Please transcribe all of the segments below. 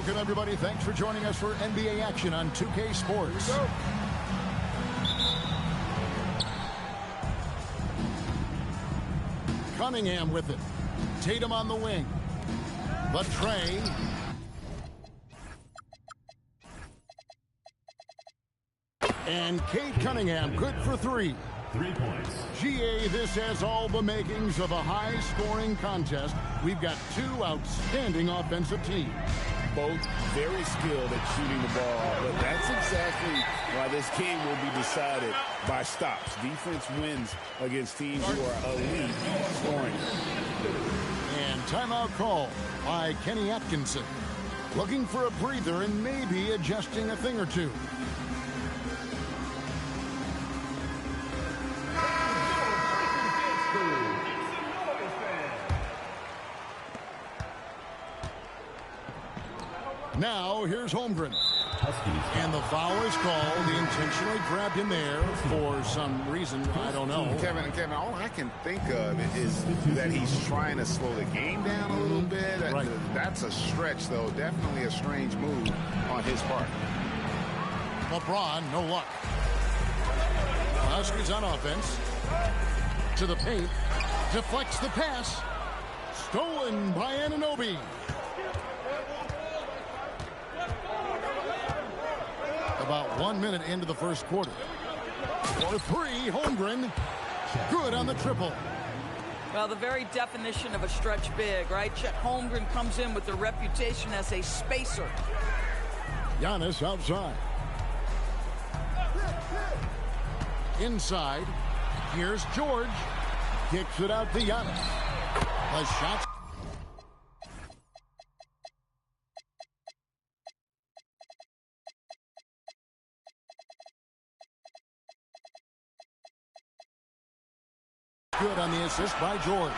Welcome, everybody. Thanks for joining us for NBA action on 2K Sports. Cunningham with it. Tatum on the wing. The tray. And Cade Cunningham good for 3. 3 points. GA, this has all the makings of a high-scoring contest. We've got 2 outstanding offensive teams. Both very skilled at shooting the ball, but that's exactly why this game will be decided by stops. Defense wins against teams who are elite scoring. And timeout call by Kenny Atkinson. Looking for a breather and maybe adjusting a thing or two. Now, here's Holmgren. And the foul is called. He intentionally grabbed him there for some reason. I don't know. Kevin, all I can think of is that he's trying to slow the game down a little bit. Right. That's a stretch, though. Definitely a strange move on his part. LeBron, no luck. Huskies on offense. To the paint. Deflects the pass. Stolen by Anunoby. About 1 minute into the first quarter. For 3, Holmgren. Good on the triple. Well, the very definition of a stretch big, right? Chet Holmgren comes in with a reputation as a spacer. Giannis outside. Inside. Here's George. Kicks it out to Giannis. The shot. Good on the assist by George.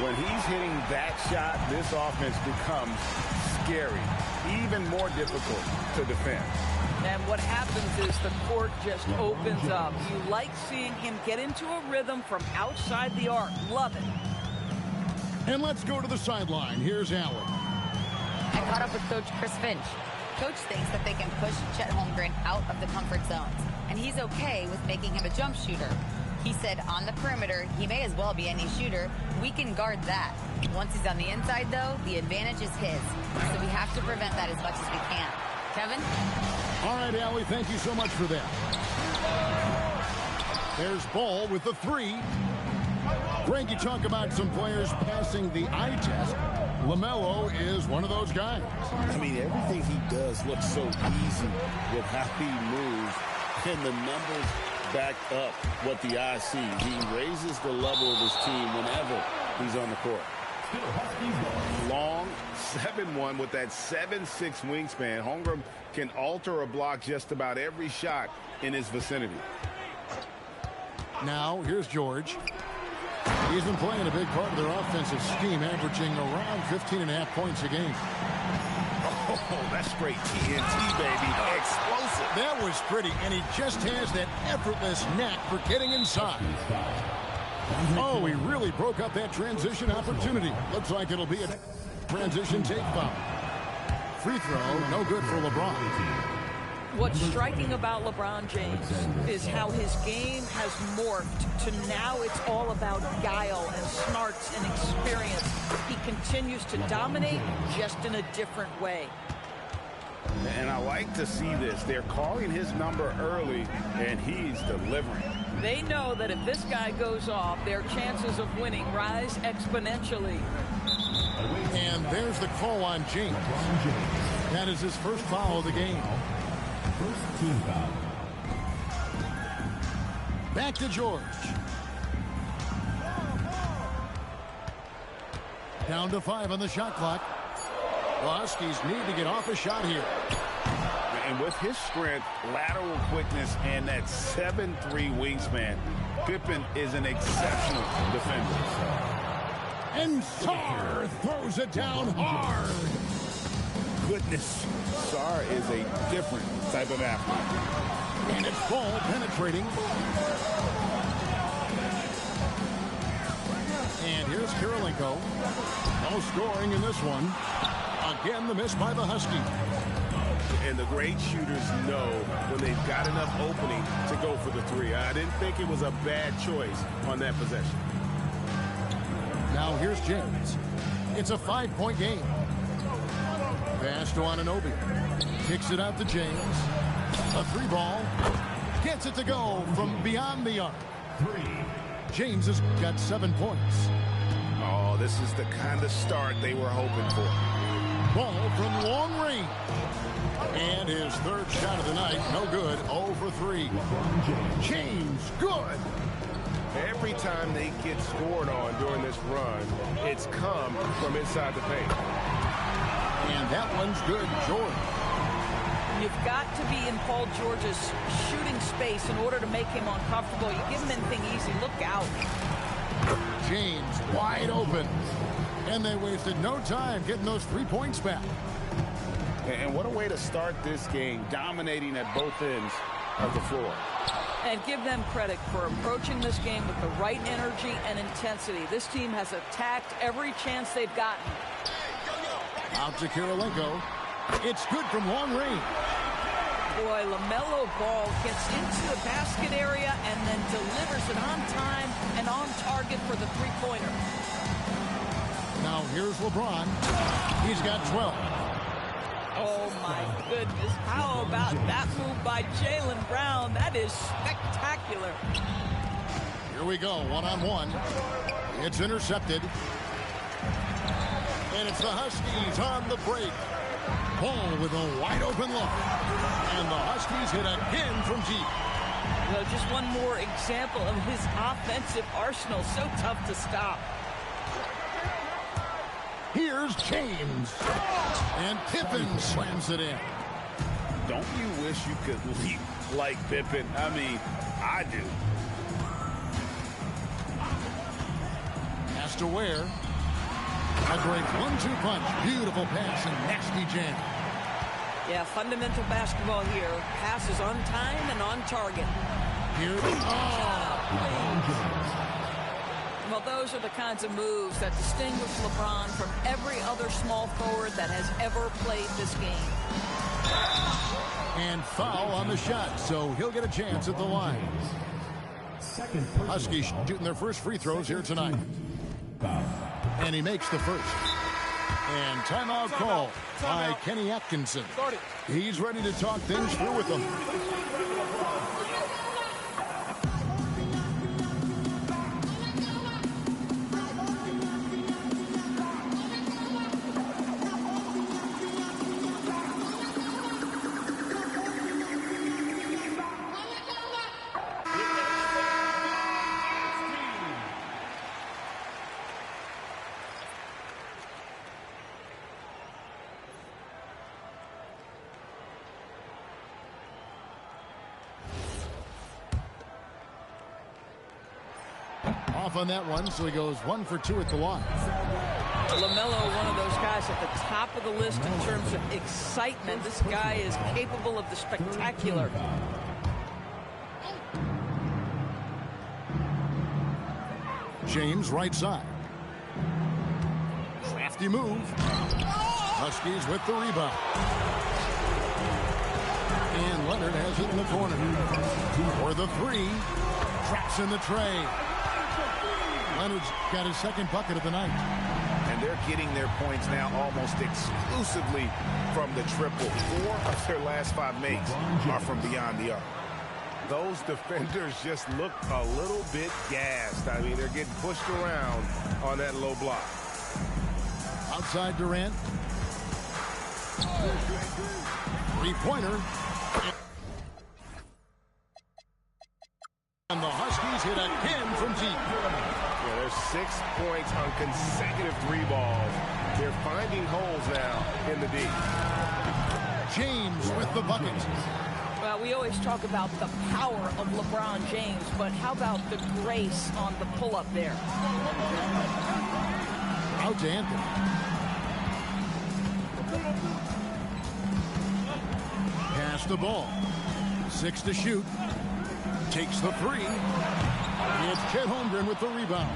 When he's hitting that shot, this offense becomes scary, even more difficult to defend. And what happens is the court just opens up. You like seeing him get into a rhythm from outside the arc. Love it. And let's go to the sideline. Here's Allen. I caught up with Coach Chris Finch. Coach thinks that they can push Chet Holmgren out of the comfort zones, and he's okay with making him a jump shooter. He said on the perimeter, he may as well be any shooter. We can guard that. Once he's on the inside, though, the advantage is his. So we have to prevent that as much as we can. Kevin? All right, Allie, thank you so much for that. There's Ball with the 3. Greg, you talk about some players passing the eye test. LaMelo is one of those guys. I mean, everything he does looks so easy with how he moves, and the numbers back up what the eye sees. He raises the level of his team whenever he's on the court. Long 7'1" with that 7'6" wingspan. Holmgren can alter a block just about every shot in his vicinity. Now, here's George. He's been playing a big part of their offensive scheme, averaging around 15.5 points a game. Oh, that's straight TNT, baby. Explosive. That was pretty, and he just has that effortless knack for getting inside. Oh, he really broke up that transition opportunity. Looks like it'll be a transition take foul. Free throw, no good for LeBron. What's striking about LeBron James is how his game has morphed to now it's all about guile and smarts and experience. He continues to dominate just in a different way. And I like to see this. They're calling his number early, and he's delivering. They know that if this guy goes off, their chances of winning rise exponentially. And there's the call on James. That is his first foul of the game. First team foul. Back to George. Down to 5 on the shot clock. The Huskies need to get off a shot here. And with his strength, lateral quickness, and that 7'3" wingspan, Pippen is an exceptional defender. And Sarr throws it down hard. Goodness, Sarr is a different type of athlete. And it's ball penetrating. And here's Kirilenko. No scoring in this one. A Again, the miss by the Huskies. And the great shooters know when they've got enough opening to go for the three. I didn't think it was a bad choice on that possession. Now here's James. It's a 5-point game. Pass to Anunoby. Kicks it out to James. A 3-ball. Gets it to go from beyond the arc. James has got 7 points. Oh, this is the kind of start they were hoping for. Ball from long range. And his third shot of the night, no good, 0 for 3. James, good. Every time they get scored on during this run, it's come from inside the paint. And that one's good, George. You've got to be in Paul George's shooting space in order to make him uncomfortable. You give him anything easy, look out. James wide open. And they wasted no time getting those 3 points back. And what a way to start this game, dominating at both ends of the floor. And give them credit for approaching this game with the right energy and intensity. This team has attacked every chance they've gotten. Out to Kirilenko. It's good from long range. Boy, LaMelo Ball gets into the basket area and then delivers it on time and on target for the three-pointer. Now here's LeBron. He's got 12. Oh, my goodness. How about that move by Jaylen Brown? That is spectacular. Here we go, one-on-one. It's intercepted. And it's the Huskies on the break. Ball with a wide-open look. And the Huskies hit again from deep. You know, just one more example of his offensive arsenal. So tough to stop. Here's James. And Pippen slams it in. Don't you wish you could leap like Pippen? I mean, I do. Has to Ware. A great 1-2 punch. Beautiful pass and nasty jam. Yeah, fundamental basketball here. Passes on time and on target. Here. Well, those are the kinds of moves that distinguish LeBron from every other small forward that has ever played this game. And foul on the shot, so he'll get a chance at the line. Huskies shooting their first free throws here tonight. And he makes the first. And timeout call by Kenny Atkinson. He's ready to talk things through with them. Off on that one, so he goes 1 for 2 at the line. LaMelo, one of those guys at the top of the list in terms of excitement. This guy is capable of the spectacular. James right side. Crafty move. Huskies with the rebound. And Leonard has it in the corner. For the 3. Traps in the tray. Leonard's got his second bucket of the night. And they're getting their points now almost exclusively from the triple. 4 of their last 5 makes are from beyond the arc. Those defenders just look a little bit gassed. I mean, they're getting pushed around on that low block. Outside Durant. 3-pointer. And the Huskies hit again from deep. Yeah, there's 6 points on consecutive 3 balls. They're finding holes now in the D. James with the bucket. Well, we always talk about the power of LeBron James, but how about the grace on the pull-up there? Out to Anthony. Pass the ball. 6 to shoot. Takes the 3. It's Chet Holmgren with the rebound.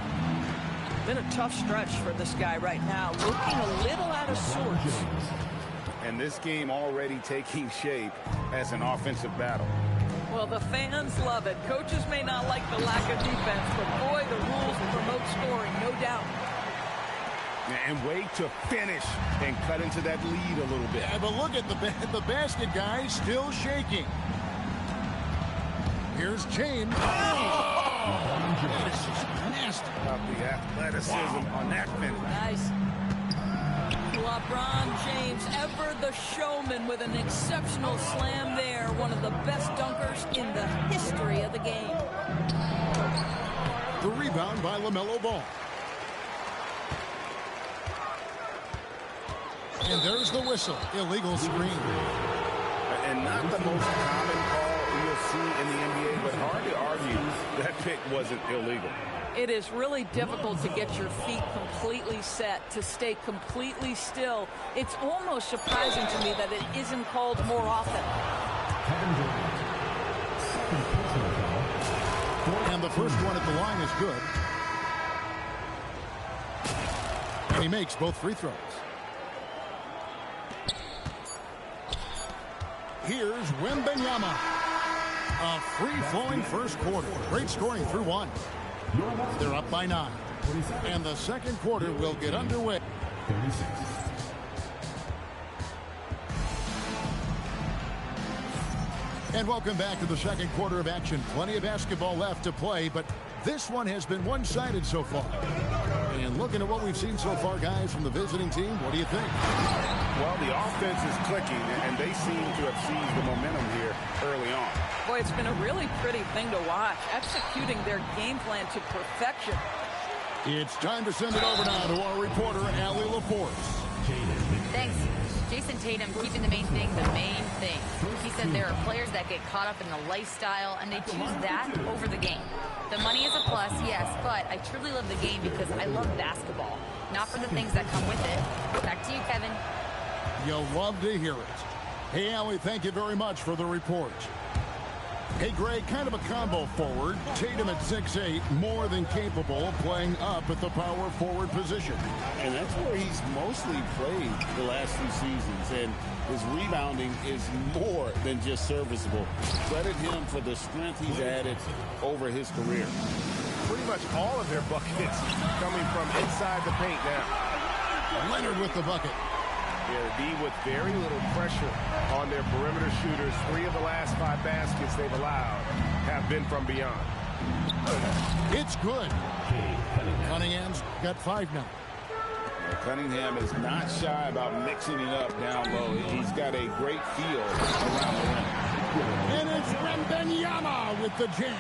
Been a tough stretch for this guy right now. Looking a little out of sorts. And this game already taking shape as an offensive battle. Well, the fans love it. Coaches may not like the lack of defense, but boy, the rules promote scoring, no doubt. And way to finish and cut into that lead a little bit. Yeah, but look at the basket guy still shaking. Here's James. Oh! This is nasty. About the athleticism on that finish. Nice. LeBron James, ever the showman, with an exceptional slam there. One of the best dunkers in the history of the game. The rebound by LaMelo Ball. And there's the whistle. Illegal screen. And not the most common call you'll see in the NBA, but hard to argue that pick wasn't illegal. It is really difficult to get your feet completely set, to stay completely still. It's almost surprising to me that it isn't called more often. And the first one at the line is good. And he makes both free throws. Here's Wembanyama. A free-flowing first quarter. Great scoring through one. They're up by 9. And the second quarter will get underway. 36. And welcome back to the second quarter of action. Plenty of basketball left to play, but this one has been one-sided so far. And looking at what we've seen so far, guys, from the visiting team, what do you think? Well, the offense is clicking, and they seem to have seized the momentum here early on. Boy, it's been a really pretty thing to watch, executing their game plan to perfection. It's time to send it over now to our reporter, Allie LaForce. Thanks. Jason Tatum keeping the main thing the main thing. He said there are players that get caught up in the lifestyle, and they choose that over the game. The money is a plus, yes, but I truly love the game because I love basketball, not for the things that come with it. Back to you, Kevin. You'll love to hear it. Hey, Allie, thank you very much for the report. Hey, Greg, kind of a combo forward. Tatum at 6'8", more than capable of playing up at the power forward position. And that's where he's mostly played the last few seasons. And his rebounding is more than just serviceable. Credit him for the strength he's added over his career. Pretty much all of their buckets coming from inside the paint now. Leonard with the bucket. Yeah, the D with very little pressure on their perimeter shooters. 3 of the last 5 baskets they've allowed have been from beyond. It's good. Cunningham's got 5 now. Cunningham is not shy about mixing it up down low. He's got a great feel around the rim. And it's Wembanyama with the jam.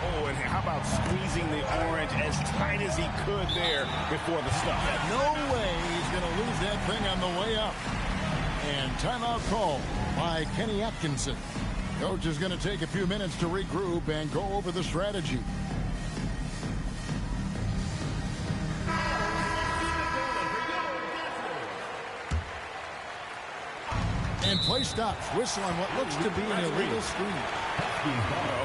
Oh, and how about squeezing the orange as tight as he could there before the stop? No way he's going to lose that thing on the way up. And timeout call by Kenny Atkinson. Coach is going to take a few minutes to regroup and go over the strategy. And play stops. Whistle on what looks to be an illegal screen.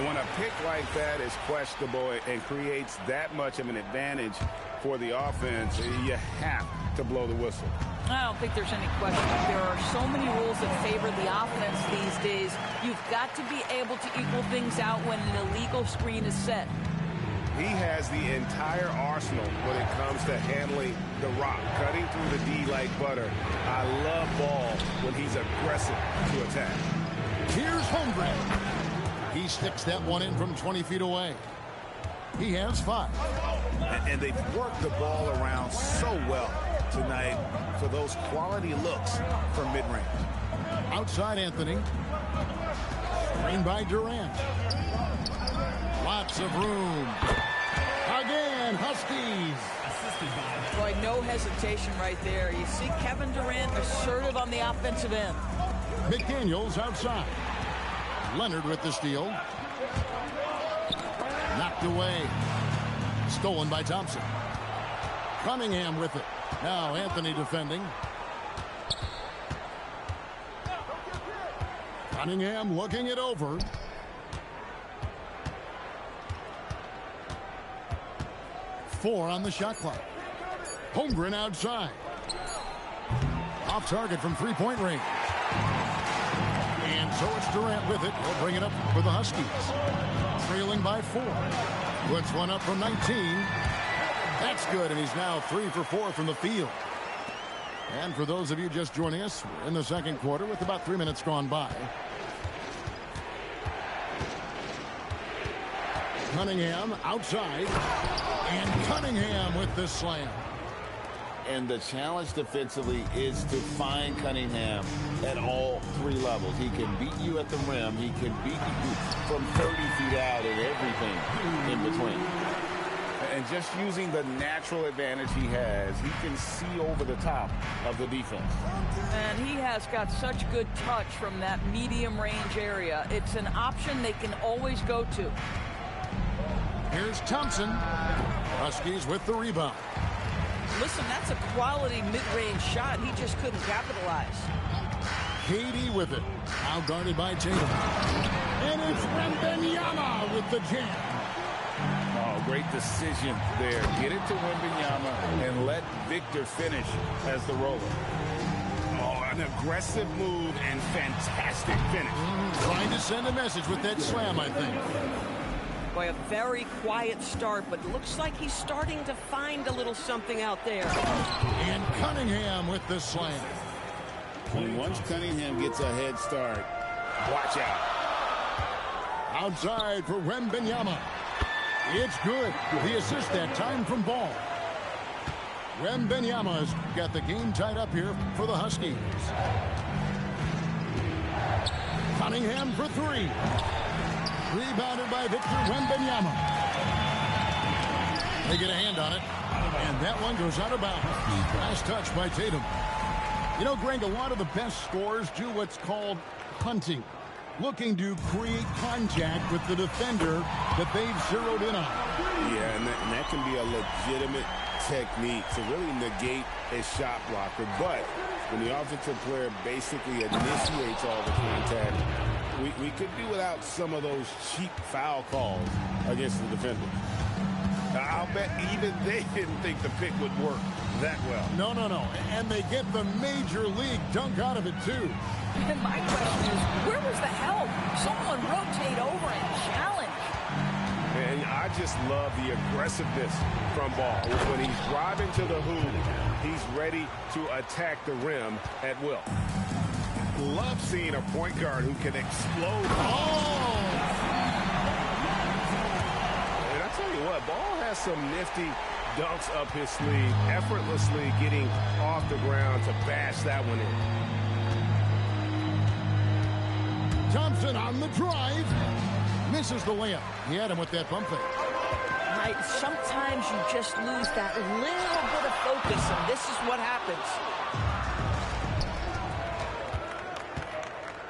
When a pick like that is questionable and creates that much of an advantage for the offense, you have to blow the whistle. I don't think there's any question. There are so many rules that favor the offense these days. You've got to be able to equal things out when an illegal screen is set. He has the entire arsenal when it comes to handling the rock, cutting through the D like butter. I love Ball when he's aggressive to attack. Here's Holmgren. He sticks that one in from 20 feet away. He has 5. And they've worked the ball around so well tonight for those quality looks from mid-range. Outside Anthony. Screened by Durant. Lots of room. Again, Huskies. Boy, no hesitation right there. You see Kevin Durant assertive on the offensive end. McDaniels outside. Leonard with the steal. Knocked away. Stolen by Thompson. Cunningham with it. Now Anthony defending. Cunningham looking it over. 4 on the shot clock. Holmgren outside. Off target from three-point range. And so it's Durant with it. He'll bring it up for the Huskies. Trailing by 4. Puts one up from 19. That's good, and he's now 3 for 4 from the field. And for those of you just joining us, we're in the second quarter with about 3 minutes gone by. Cunningham outside. And Cunningham with the slam. And the challenge defensively is to find Cunningham at all 3 levels. He can beat you at the rim. He can beat you from 30 feet out and everything in between. And just using the natural advantage he has, he can see over the top of the defense. And he has got such good touch from that medium range area. It's an option they can always go to. Here's Thompson. Huskies with the rebound. Listen, that's a quality mid-range shot. He just couldn't capitalize. Katie with it. Now guarded by Tatum. And it's Wembanyama with the jam. Oh, great decision there. Get it to Wembanyama and let Victor finish as the roller. Oh, an aggressive move and fantastic finish. Trying to send a message with that slam, I think. Boy, a very quiet start, but looks like he's starting to find a little something out there. And Cunningham with the slam. And once Cunningham gets a head start, Watch out. Outside for Wembanyama. It's good. The assist that time from Ball. Wembanyama's got the game tied up here for the Huskies. Cunningham for 3. Rebounded by Victor Wembanyama. They get a hand on it. And that one goes out of bounds. Nice touch by Tatum. You know, Greg, a lot of the best scorers do what's called hunting. Looking to create contact with the defender that they've zeroed in on. yeah, and that can be a legitimate technique to really negate a shot blocker. But when the offensive player basically initiates all the contact, we could do without some of those cheap foul calls against the defender. I'll bet even they didn't think the pick would work that well. No. And they get the major league dunk out of it, too. And my question is, where was the help? Someone rotate over and challenge. And I just love the aggressiveness from Ball. When he's driving to the hoop, he's ready to attack the rim at will. Love seeing a point guard who can explode. Oh! And I tell you what, Ball has some nifty dunks up his sleeve, effortlessly getting off the ground to bash that one in. Thompson on the drive. Misses the layup. He had him with that bump fake. Right, sometimes you just lose that little bit of focus, and this is what happens.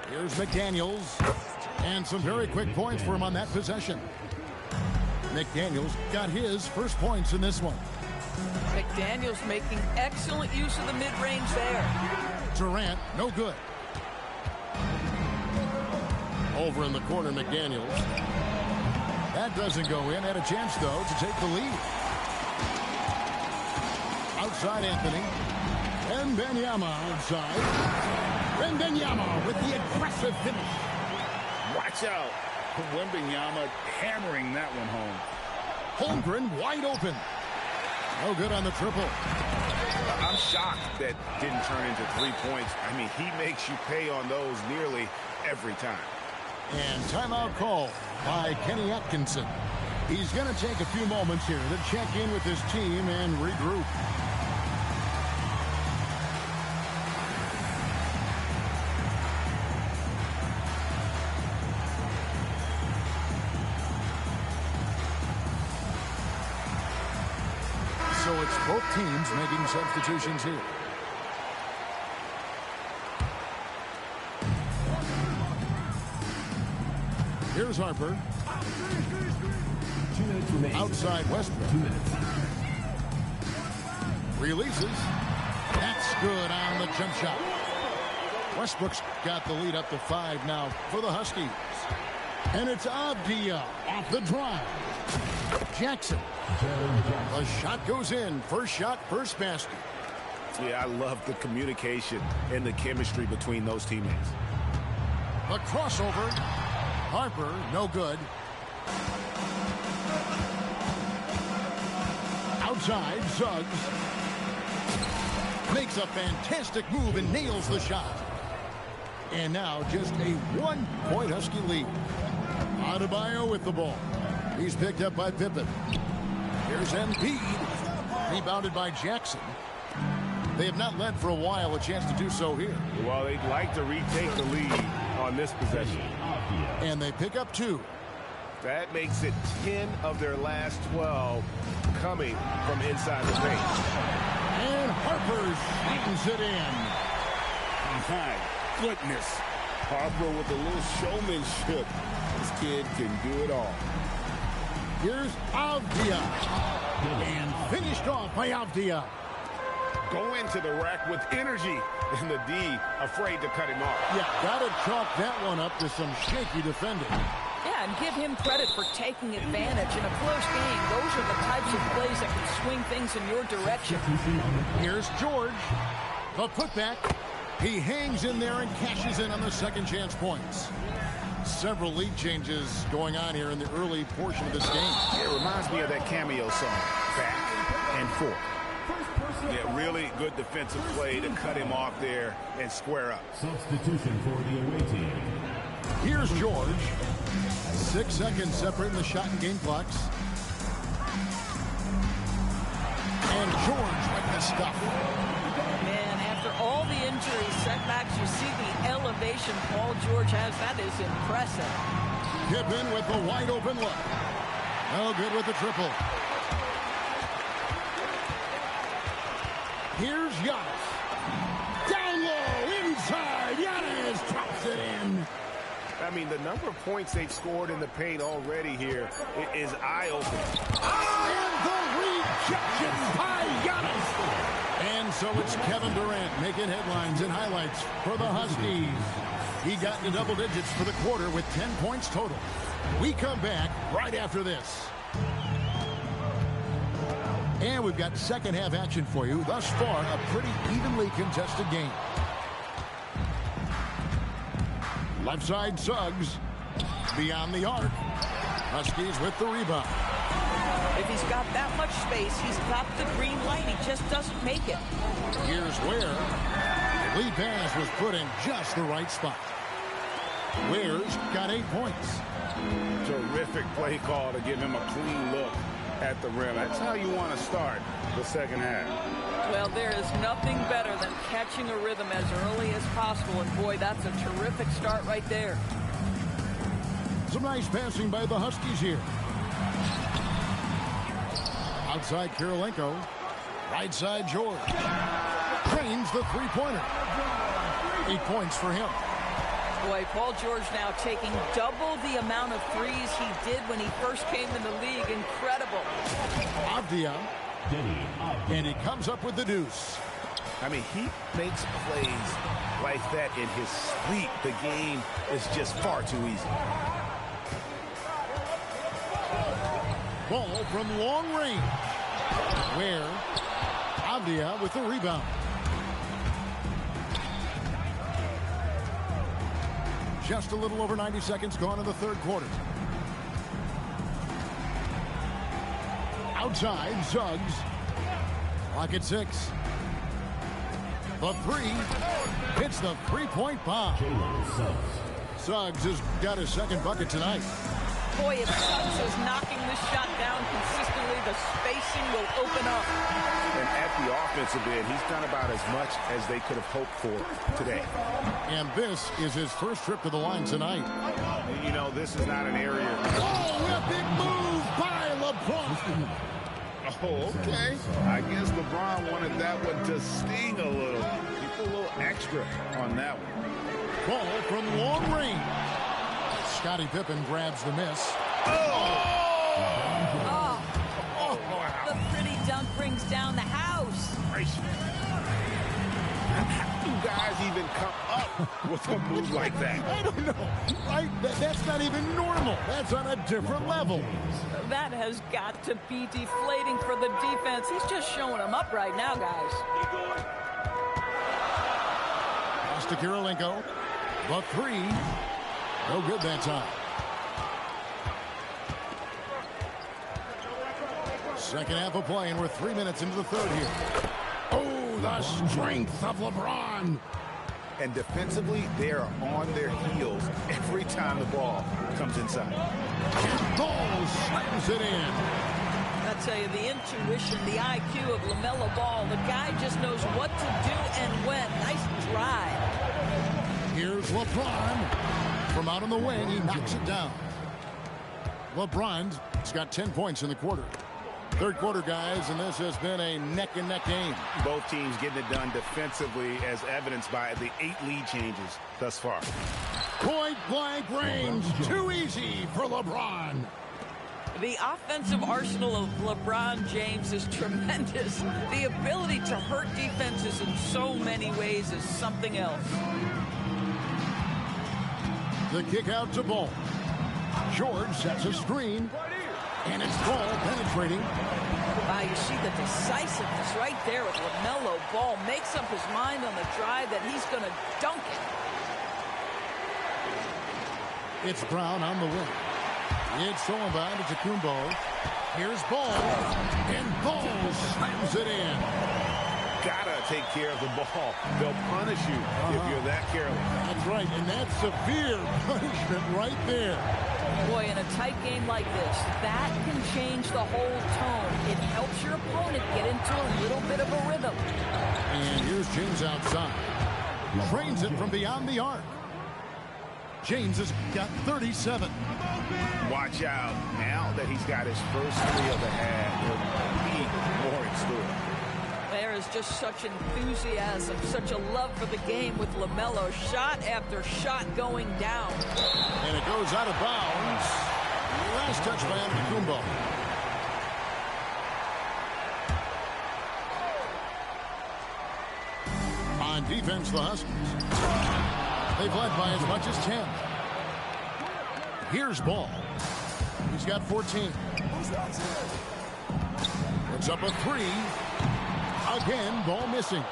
Here's McDaniels. And some very quick points for him on that possession. McDaniels got his first points in this one. McDaniels making excellent use of the mid-range there. Durant, no good. Over in the corner, McDaniels. That doesn't go in. Had a chance, though, to take the lead. Outside Anthony. Wembanyama outside. Wembanyama with the aggressive finish. Watch out. Wembanyama hammering that one home. Holmgren wide open. No good on the triple. I'm shocked that didn't turn into 3 points. I mean, he makes you pay on those nearly every time. And timeout call by Kenny Atkinson. He's going to take a few moments here to check in with his team and regroup. So it's both teams making substitutions here. Here's Harper. 2 minutes remaining. Outside Westbrook. 2 minutes. Releases. That's good on the jump shot. Westbrook's got the lead up to 5 now for the Huskies. And it's Avdia off the drive. Jackson. The shot goes in. First shot, first basket. Yeah, I love the communication and the chemistry between those teammates. The crossover. Harper, no good. Outside, Suggs. Makes a fantastic move and nails the shot. And now just a 1-point Husky lead. Adebayo with the ball. He's picked up by Pippen. Here's Embiid. Rebounded by Jackson. They have not led for a while. A chance to do so here. Well, they'd like to retake the lead on this possession. And they pick up 2. That makes it 10 of their last 12 coming from inside the paint. And Harper slams it in. My goodness. Harper with a little showmanship. This kid can do it all. Here's Avdia. And finished off by Avdia. Go into the rack with energy. And the D afraid to cut him off. Yeah, gotta chalk that one up to some shaky defending. Yeah, and give him credit for taking advantage. In a close game, those are the types of plays that can swing things in your direction. Here's George. The putback. He hangs in there and cashes in on the second chance points. Several lead changes going on here in the early portion of this game. It reminds me of that cameo song, Back and Forth. Yeah, really good defensive play to cut him off there and square up. Substitution for the away team. Here's George. 6 seconds separating the shot and game clocks. And George with the stuff. Man, after all the injuries, setbacks, you see the elevation Paul George has. That is impressive. Pippen with the wide open look. No good with the triple. Here's Giannis. Down low, inside. Giannis drops it in. I mean, the number of points they've scored in the paint already here is eye-opening. And the rejection by Giannis. And so it's Kevin Durant making headlines and highlights for the Huskies. He got into double digits for the quarter with 10 points total. We come back right after this. And we've got second half action for you. Thus far, a pretty evenly contested game. Left side, Suggs. Beyond the arc. Huskies with the rebound. If he's got that much space, he's got the green light. He just doesn't make it. Here's Ware. The lead pass was put in just the right spot. Ware's got 8 points. Terrific play call to give him a clean look at the rim. That's how you want to start the second half. Well, there is nothing better than catching a rhythm as early as possible. And, boy, that's a terrific start right there. Some nice passing by the Huskies here. Outside Kirilenko. Right side George. Cranes the three-pointer. 8 points for him. Boy, Paul George now taking double the amount of threes he did when he first came in the league. Incredible. Avdia. And he comes up with the deuce. I mean, he makes plays like that in his sleep. The game is just far too easy. Ball from long range. Where Avdia with the rebound. Just a little over 90 seconds gone in the third quarter. Outside, Suggs. Clock at 6. The three hits the three-point bomb. Suggs has got his second bucket tonight. Boy, if Suggs is knocking this shot down consistently, the spacing will open up. And at the offensive end, he's done about as much as they could have hoped for today. And this is his first trip to the line tonight. And you know, this is not an area. Oh, a big move by LeBron. Oh, okay. I guess LeBron wanted that one to sting a little. He put a little extra on that one. Ball from long range. Scottie Pippen grabs the miss. The pretty dunk brings down the house. How do guys even come up with a move like that? I don't know. Right? That's not even normal. That's on a different level. That has got to be deflating for the defense. He's just showing them up right now, guys. Pass to Kirilenko. The three. No good that time. Second half of play, and we're 3 minutes into the third here. Oh, the strength of LeBron. And defensively, they are on their heels every time the ball comes inside. And Ball slams it in. I tell you, the intuition, the IQ of LaMelo Ball, the guy just knows what to do and when. Nice drive. Here's LeBron. From out on the wing, he knocks it down. LeBron's got 10 points in the quarter. Third quarter, guys, and this has been a neck-and-neck game. Both teams getting it done defensively, as evidenced by the 8 lead changes thus far. Point-blank range. Too easy for LeBron. The offensive arsenal of LeBron James is tremendous. The ability to hurt defenses in so many ways is something else. The kick out to Ball. George sets a screen. And it's Ball penetrating. Wow, you see the decisiveness right there with LaMelo Ball. Makes up his mind on the drive that he's going to dunk it. It's Brown on the wing. It's thrown by to Tacumbo. Here's Ball. And Ball slams it in. Gotta take care of the ball. They'll punish you if you're that careless. That's right, and that's severe punishment right there. Boy, in a tight game like this, that can change the whole tone. It helps your opponent get into a little bit of a rhythm. And here's James outside. Trains it from beyond the arc. James has got 37. Watch out. Now that he's got his first 3 of the half, there'll be more in store. There is just such enthusiasm, such a love for the game with LaMelo. Shot after shot going down. And it goes out of bounds. Last touch by Antetokounmpo. On defense, the Huskies. They've led by as much as 10. Here's Ball. He's got 14. Puts up a 3. Again, Ball missing.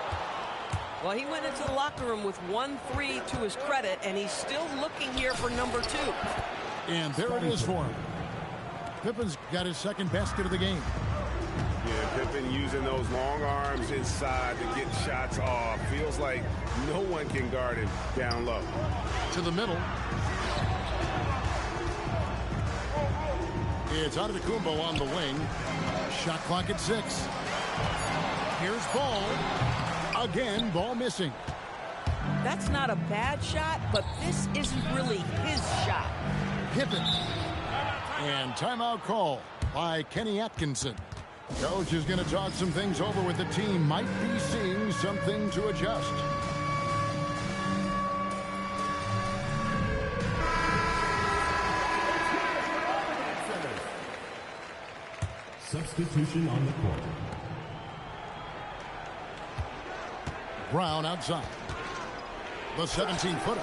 Well, he went into the locker room with 1-3 to his credit, and he's still looking here for number 2. And there it is for him. Pippen's got his second basket of the game. Yeah, Pippen using those long arms inside to get shots off. Feels like no one can guard him down low. To the middle. It's Antetokounmpo on the wing. Shot clock at 6. Here's Ball. Again, Ball missing. That's not a bad shot, but this isn't really his shot. Pippen. And timeout call by Kenny Atkinson. Coach is going to talk some things over with the team. Might be seeing something to adjust. Substitution on the court. Brown outside. The 17-footer.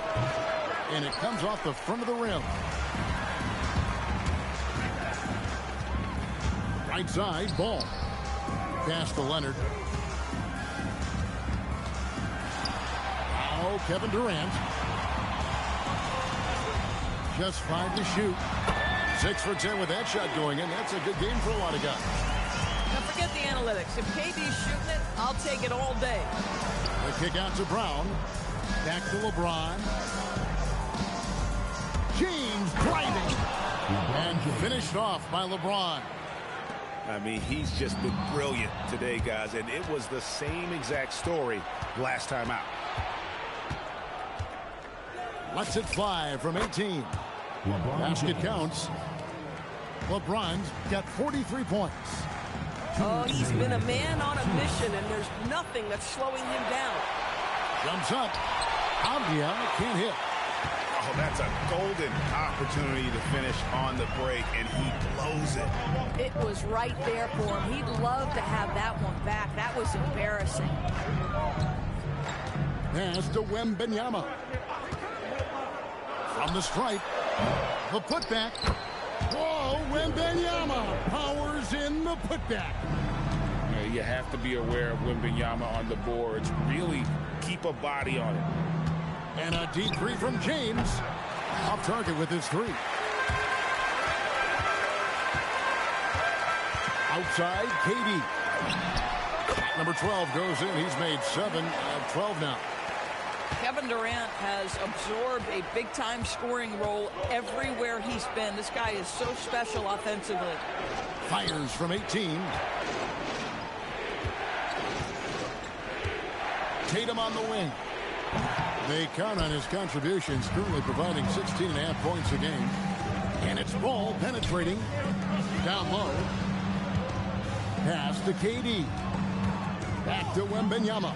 And it comes off the front of the rim. Right side, Ball. Pass to Leonard. Now Kevin Durant. Just 5 to shoot. 6 for 10 with that shot going in. That's a good game for a lot of guys. Now forget the analytics. If KD's shooting it, I'll take it all day. The kick out to Brown. Back to LeBron. James driving. And finished off by LeBron. I mean, he's just been brilliant today, guys, and it was the same exact story last time out. Lets it fly from 18. Basket counts. LeBron's got 43 points. Oh, he's been a man on a mission, and there's nothing that's slowing him down. Jumps up. Avdia can't hit. Oh, that's a golden opportunity to finish on the break, and he blows it. It was right there for him. He'd love to have that one back. That was embarrassing. Pass to Wembanyama. From the stripe. The putback. Whoa, Wembanyama powers in the putback. You have to be aware of Wembanyama on the boards. Really keep a body on it. And a deep three from James. Off target with his three. Outside, KD. Number 12 goes in. He's made 7 of 12 now. Kevin Durant has absorbed a big-time scoring role everywhere he's been. This guy is so special offensively. Fires from 18. Tatum on the wing. They count on his contributions, currently providing 16.5 points a game. And it's Ball penetrating. Down low. Pass to KD. Back to Wembanyama.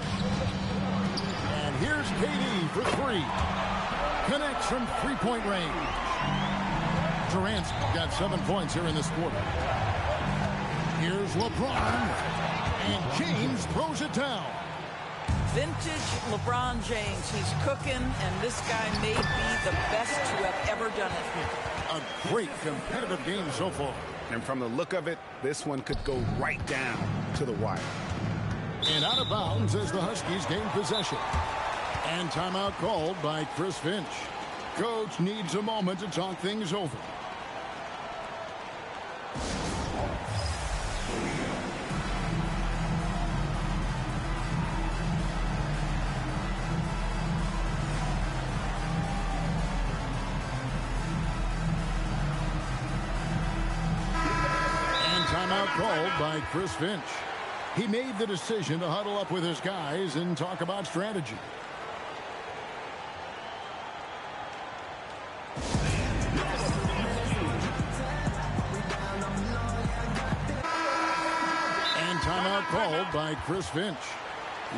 And here's KD for three. Connects from three-point range. Durant's got 7 points here in this quarter. Here's LeBron. And James throws it down. Vintage LeBron James. He's cooking, and this guy may be the best to have ever done it. A great competitive game so far. And from the look of it, this one could go right down to the wire. And out of bounds as the Huskies gain possession. And timeout called by Chris Finch. Coach needs a moment to talk things over. Timeout called by Chris Finch. He made the decision to huddle up with his guys and talk about strategy. And timeout called by Chris Finch.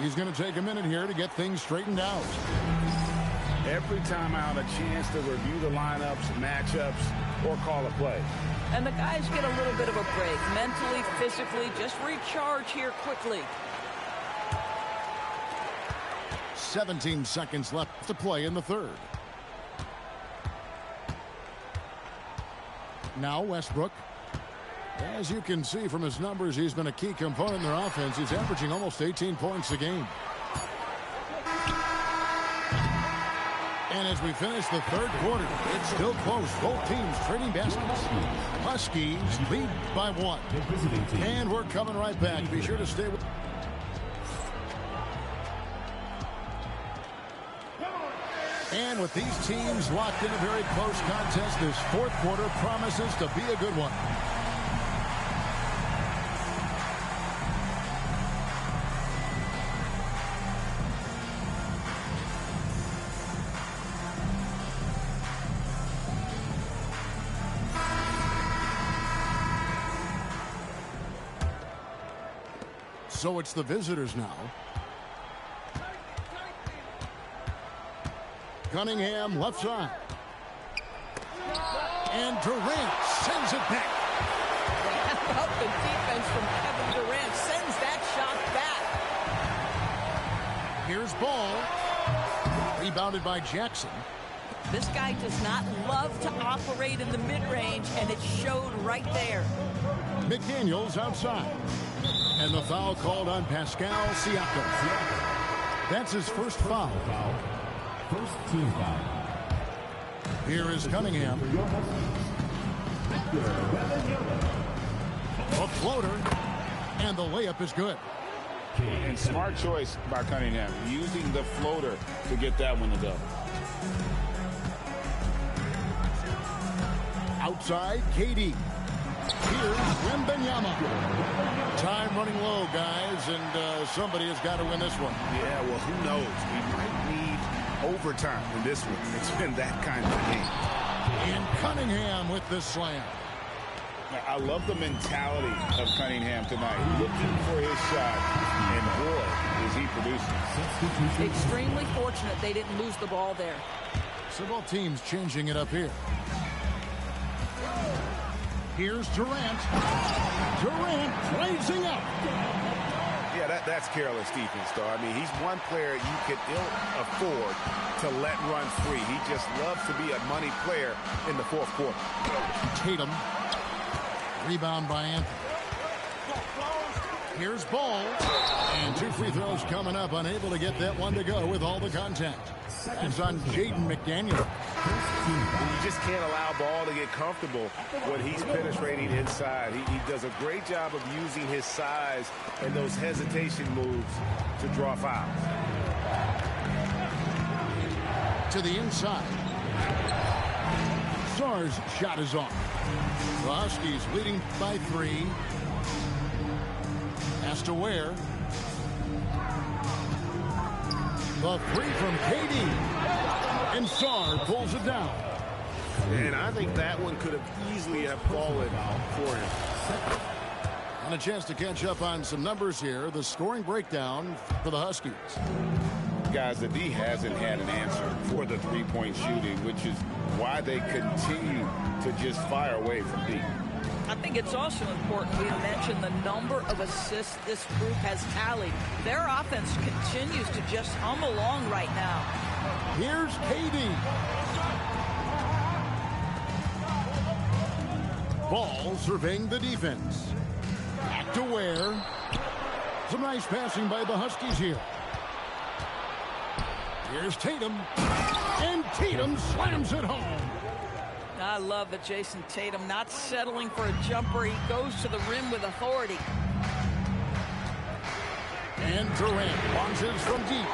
He's going to take a minute here to get things straightened out. Every timeout, a chance to review the lineups, matchups, or call a play. And the guys get a little bit of a break, mentally, physically, just recharge here quickly. 17 seconds left to play in the third. Now Westbrook. As you can see from his numbers, he's been a key component in their offense. He's averaging almost 18 points a game. And as we finish the third quarter, it's still close. Both teams trading baskets. Huskies lead by 1. And we're coming right back. Be sure to stay with... And with these teams locked in a very close contest, this fourth quarter promises to be a good one. So it's the visitors now. Cunningham left side. And Durant sends it back. How about the defense from Kevin Durant? Sends that shot back. Here's Ball. Rebounded by Jackson. This guy does not love to operate in the mid-range, and it showed right there. McDaniels outside. And the foul called on Pascal Siakam. That's his first foul. First team foul. Here is Cunningham. A floater. And the layup is good. And smart choice by Cunningham, using the floater to get that one to go. Outside, KD. Here's Wembanyama. Time running low, guys, and somebody has got to win this one. Yeah, well, who knows? We might need overtime in this one. It's been that kind of game. And Cunningham with the slam. I love the mentality of Cunningham tonight, looking for his shot, and boy, is he producing. Extremely fortunate they didn't lose the ball there. So both teams changing it up here. Here's Durant. Durant blazing up. Yeah, that's careless defense, though. I mean, he's one player you can ill afford to let run free. He just loves to be a money player in the fourth quarter. Tatum. Rebound by Anthony. Here's Ball. And 2 free throws coming up. Unable to get that one to go with all the contact. That's on Jaden McDaniel. You just can't allow Ball to get comfortable when he's penetrating inside. He does a great job of using his size and those hesitation moves to draw fouls. To the inside. Sarr's shot is off. The Huskies leading by 3. Has to wear. The 3 from KD. And Sarr pulls it down. And I think that one could have easily have fallen for him. And a chance to catch up on some numbers here. The scoring breakdown for the Huskies. Guys, the D hasn't had an answer for the three-point shooting, which is why they continue to just fire away from deep. I think it's also important we mention the number of assists this group has tallied. Their offense continues to just hum along right now. Here's KD. Ball surveying the defense. Back to Ware. Some nice passing by the Huskies here. Here's Tatum. And Tatum slams it home. I love that Jason Tatum not settling for a jumper. He goes to the rim with authority. And Durant launches from deep.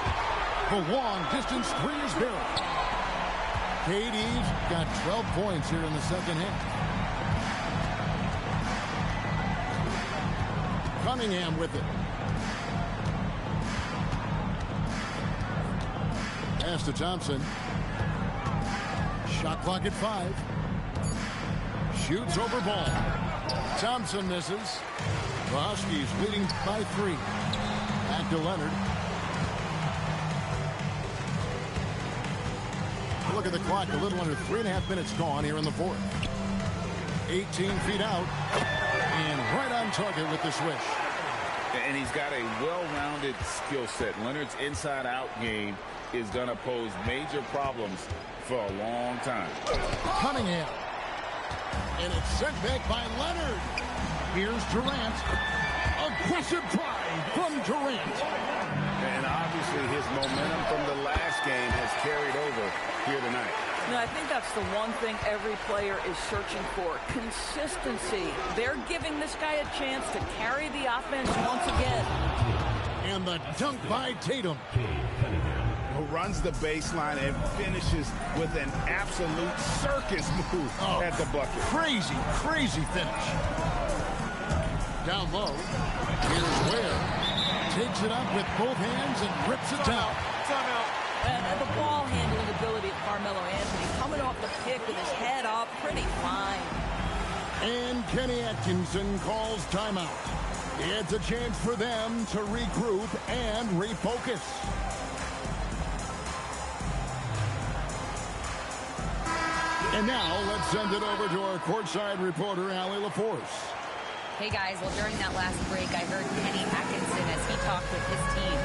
The long-distance 3 is buried. KD's got 12 points here in the second half. Cunningham with it. Pass to Thompson. Shot clock at 5. Shoots over Ball. Thompson misses. The Huskies leading by 3. Back to Leonard. Look at the clock. A little under 3.5 minutes gone here in the fourth. 18 feet out. And right on target with the swish. And he's got a well-rounded skill set. Leonard's inside-out game is going to pose major problems for a long time. Cunningham. And it's sent back by Leonard. Here's Durant. Aggressive drive from Durant. And obviously his momentum from the last game has carried over here tonight. No, I think that's the one thing every player is searching for. Consistency. They're giving this guy a chance to carry the offense once again. And the dunk by Tatum. Who runs the baseline and finishes with an absolute circus move at the bucket. Crazy, crazy finish. Down low. Here's Ware. Takes it up with both hands and rips it down. And the ball handling ability of Carmelo Anthony coming off the pick with his head up, pretty fine. And Kenny Atkinson calls timeout. It's a chance for them to regroup and refocus. And now let's send it over to our courtside reporter, Allie LaForce. Hey guys, well during that last break I heard Kenny Atkinson as he talked with his team.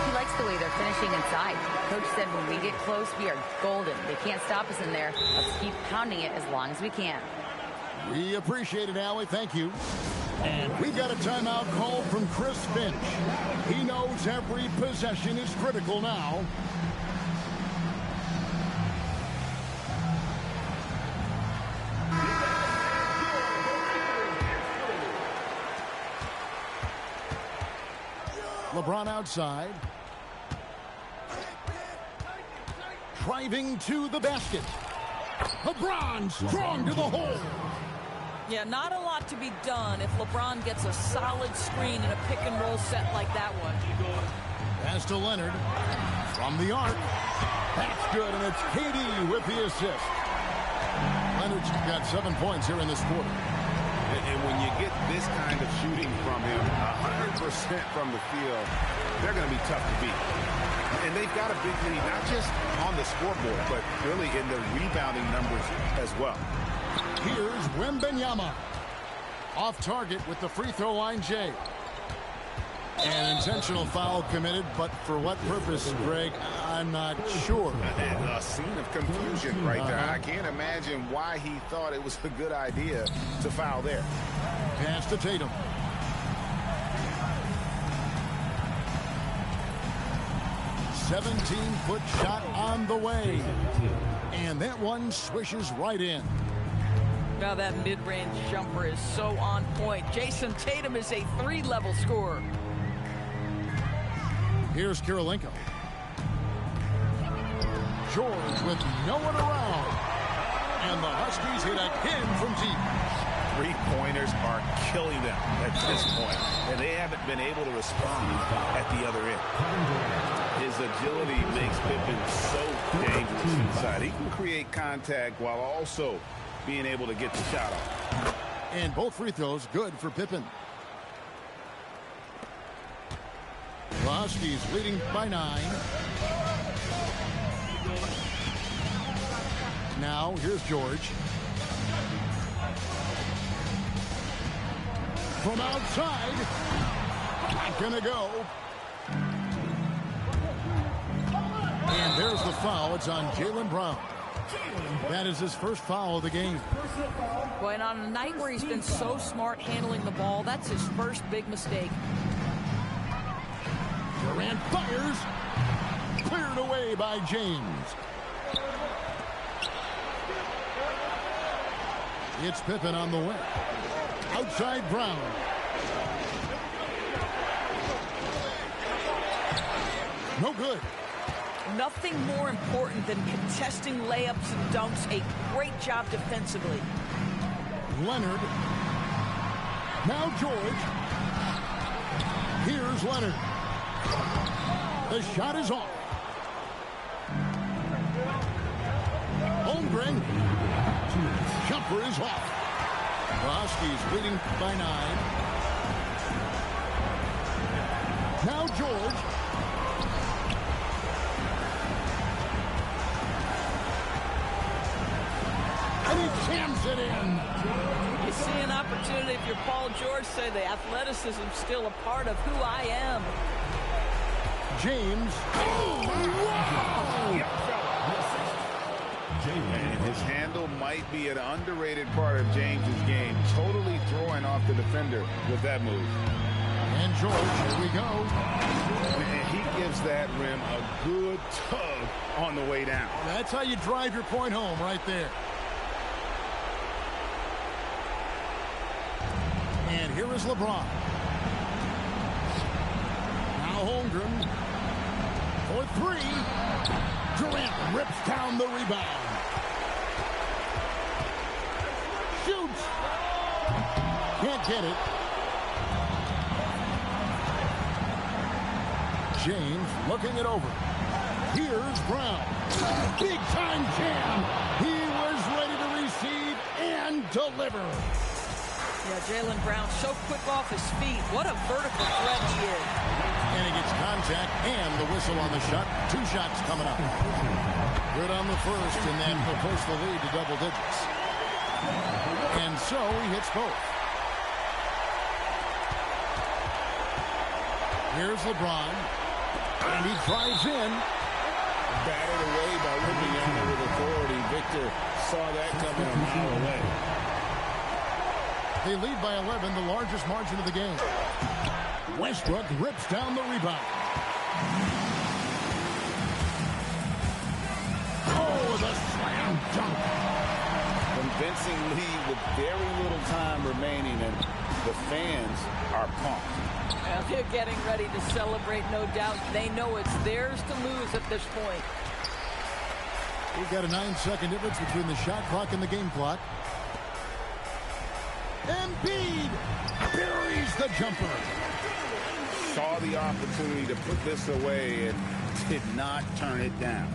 He likes the way they're finishing inside. Coach said when we get close we are golden. They can't stop us in there. Let's keep pounding it as long as we can. We appreciate it, Allie. Thank you. And we've got a timeout called from Chris Finch. He knows every possession is critical now. LeBron outside. Driving to the basket. LeBron strong to the hole. Yeah, not a lot to be done if LeBron gets a solid screen in a pick-and-roll set like that one. Pass to Leonard. From the arc. That's good, and it's KD with the assist. Leonard's got 7 points here in this quarter. And when you get this kind of shooting from him, 100% from the field, they're going to be tough to beat. And they've got a big lead, not just on the scoreboard, but really in the rebounding numbers as well. Here's Wembanyama. Off target with the free throw line, Jay. An intentional foul committed, but for what purpose, Greg? I'm not sure. A scene of confusion right there. I can't imagine why he thought it was a good idea to foul there. Pass to Tatum. "17-foot shot on the way." And that one swishes right in. Now that mid-range jumper is so on point. Jason Tatum is a 3-level scorer. Here's Kirilenko. George with no one around. And the Huskies hit again from deep. Three-pointers are killing them at this point, and they haven't been able to respond at the other end. His agility makes Pippen so dangerous inside. He can create contact while also being able to get the shot off. And both free throws good for Pippen. The Huskies leading by 9. Now here's George. From outside. Not gonna go. And there's the foul. It's on Jaylen Brown. That is his first foul of the game. Boy, and on a night where he's been so smart handling the ball, that's his first big mistake. Durant fires. Cleared away by James. It's Pippen on the wing. Outside Brown. No good. Nothing more important than contesting layups and dunks. A great job defensively. Leonard. Now George. Here's Leonard. The shot is off. Holmgren. Jumper is off. The Huskies leading by 9. Now George. And he jams it in. You see an opportunity if you're Paul George, say the athleticism still a part of who I am. James. Oh, wow! And his handle might be an underrated part of James's game. Totally throwing off the defender with that move. And George, here we go. And he gives that rim a good tug on the way down. That's how you drive your point home right there. And here is LeBron. Now Holmgren for 3. Durant rips down the rebound. Shoots. Can't get it. James looking it over. Here's Brown. Big time jam. He was ready to receive and deliver. Yeah, Jaylen Brown so quick off his feet. What a vertical threat he is. And he gets contact and the whistle on the shot. 2 shots coming up. Good on the first, and then he'll push the lead to double digits. And so he hits both. Here's LeBron. And he drives in. Batted away by Wembanyama with authority. Victor saw that coming a mile away. They lead by 11, the largest margin of the game. Westbrook rips down the rebound. Oh, the slam dunk. Convincing lead with very little time remaining, and the fans are pumped. Well, they're getting ready to celebrate, no doubt. They know it's theirs to lose at this point. We've got a 9-second difference between the shot clock and the game clock. Embiid buries the jumper. Saw the opportunity to put this away and did not turn it down.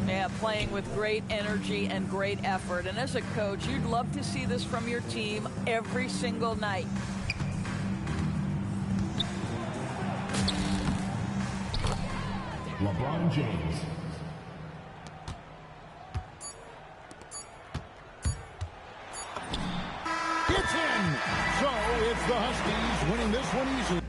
Yeah, playing with great energy and great effort. And as a coach, you'd love to see this from your team every single night. LeBron James. It's in. So it's the Huskies winning this one easily.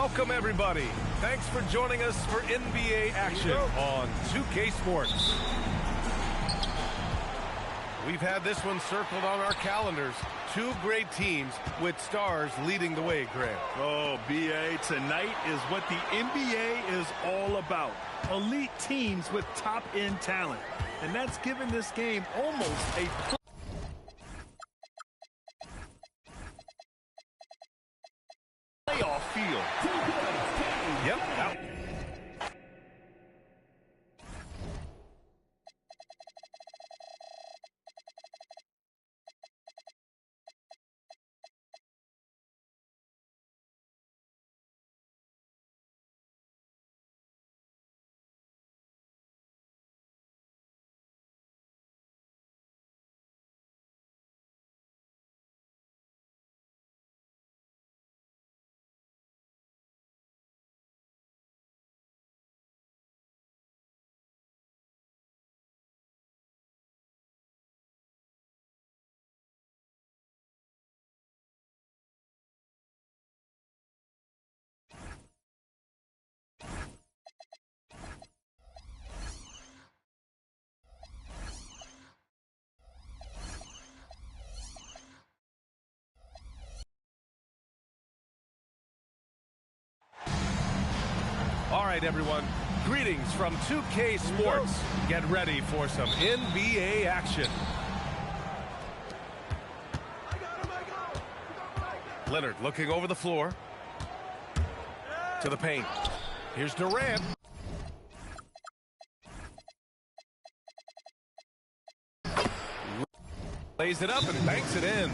Welcome, everybody. Thanks for joining us for NBA action on 2K Sports. We've had this one circled on our calendars. Two great teams with stars leading the way, Grant. Oh, B.A., tonight is what the NBA is all about. Elite teams with top-end talent. And that's given this game almost a playoff feel. Yep. All right, everyone. Greetings from 2K Sports. Get ready for some NBA action. Leonard looking over the floor. To the paint. Here's Durant. Lays it up and banks it in.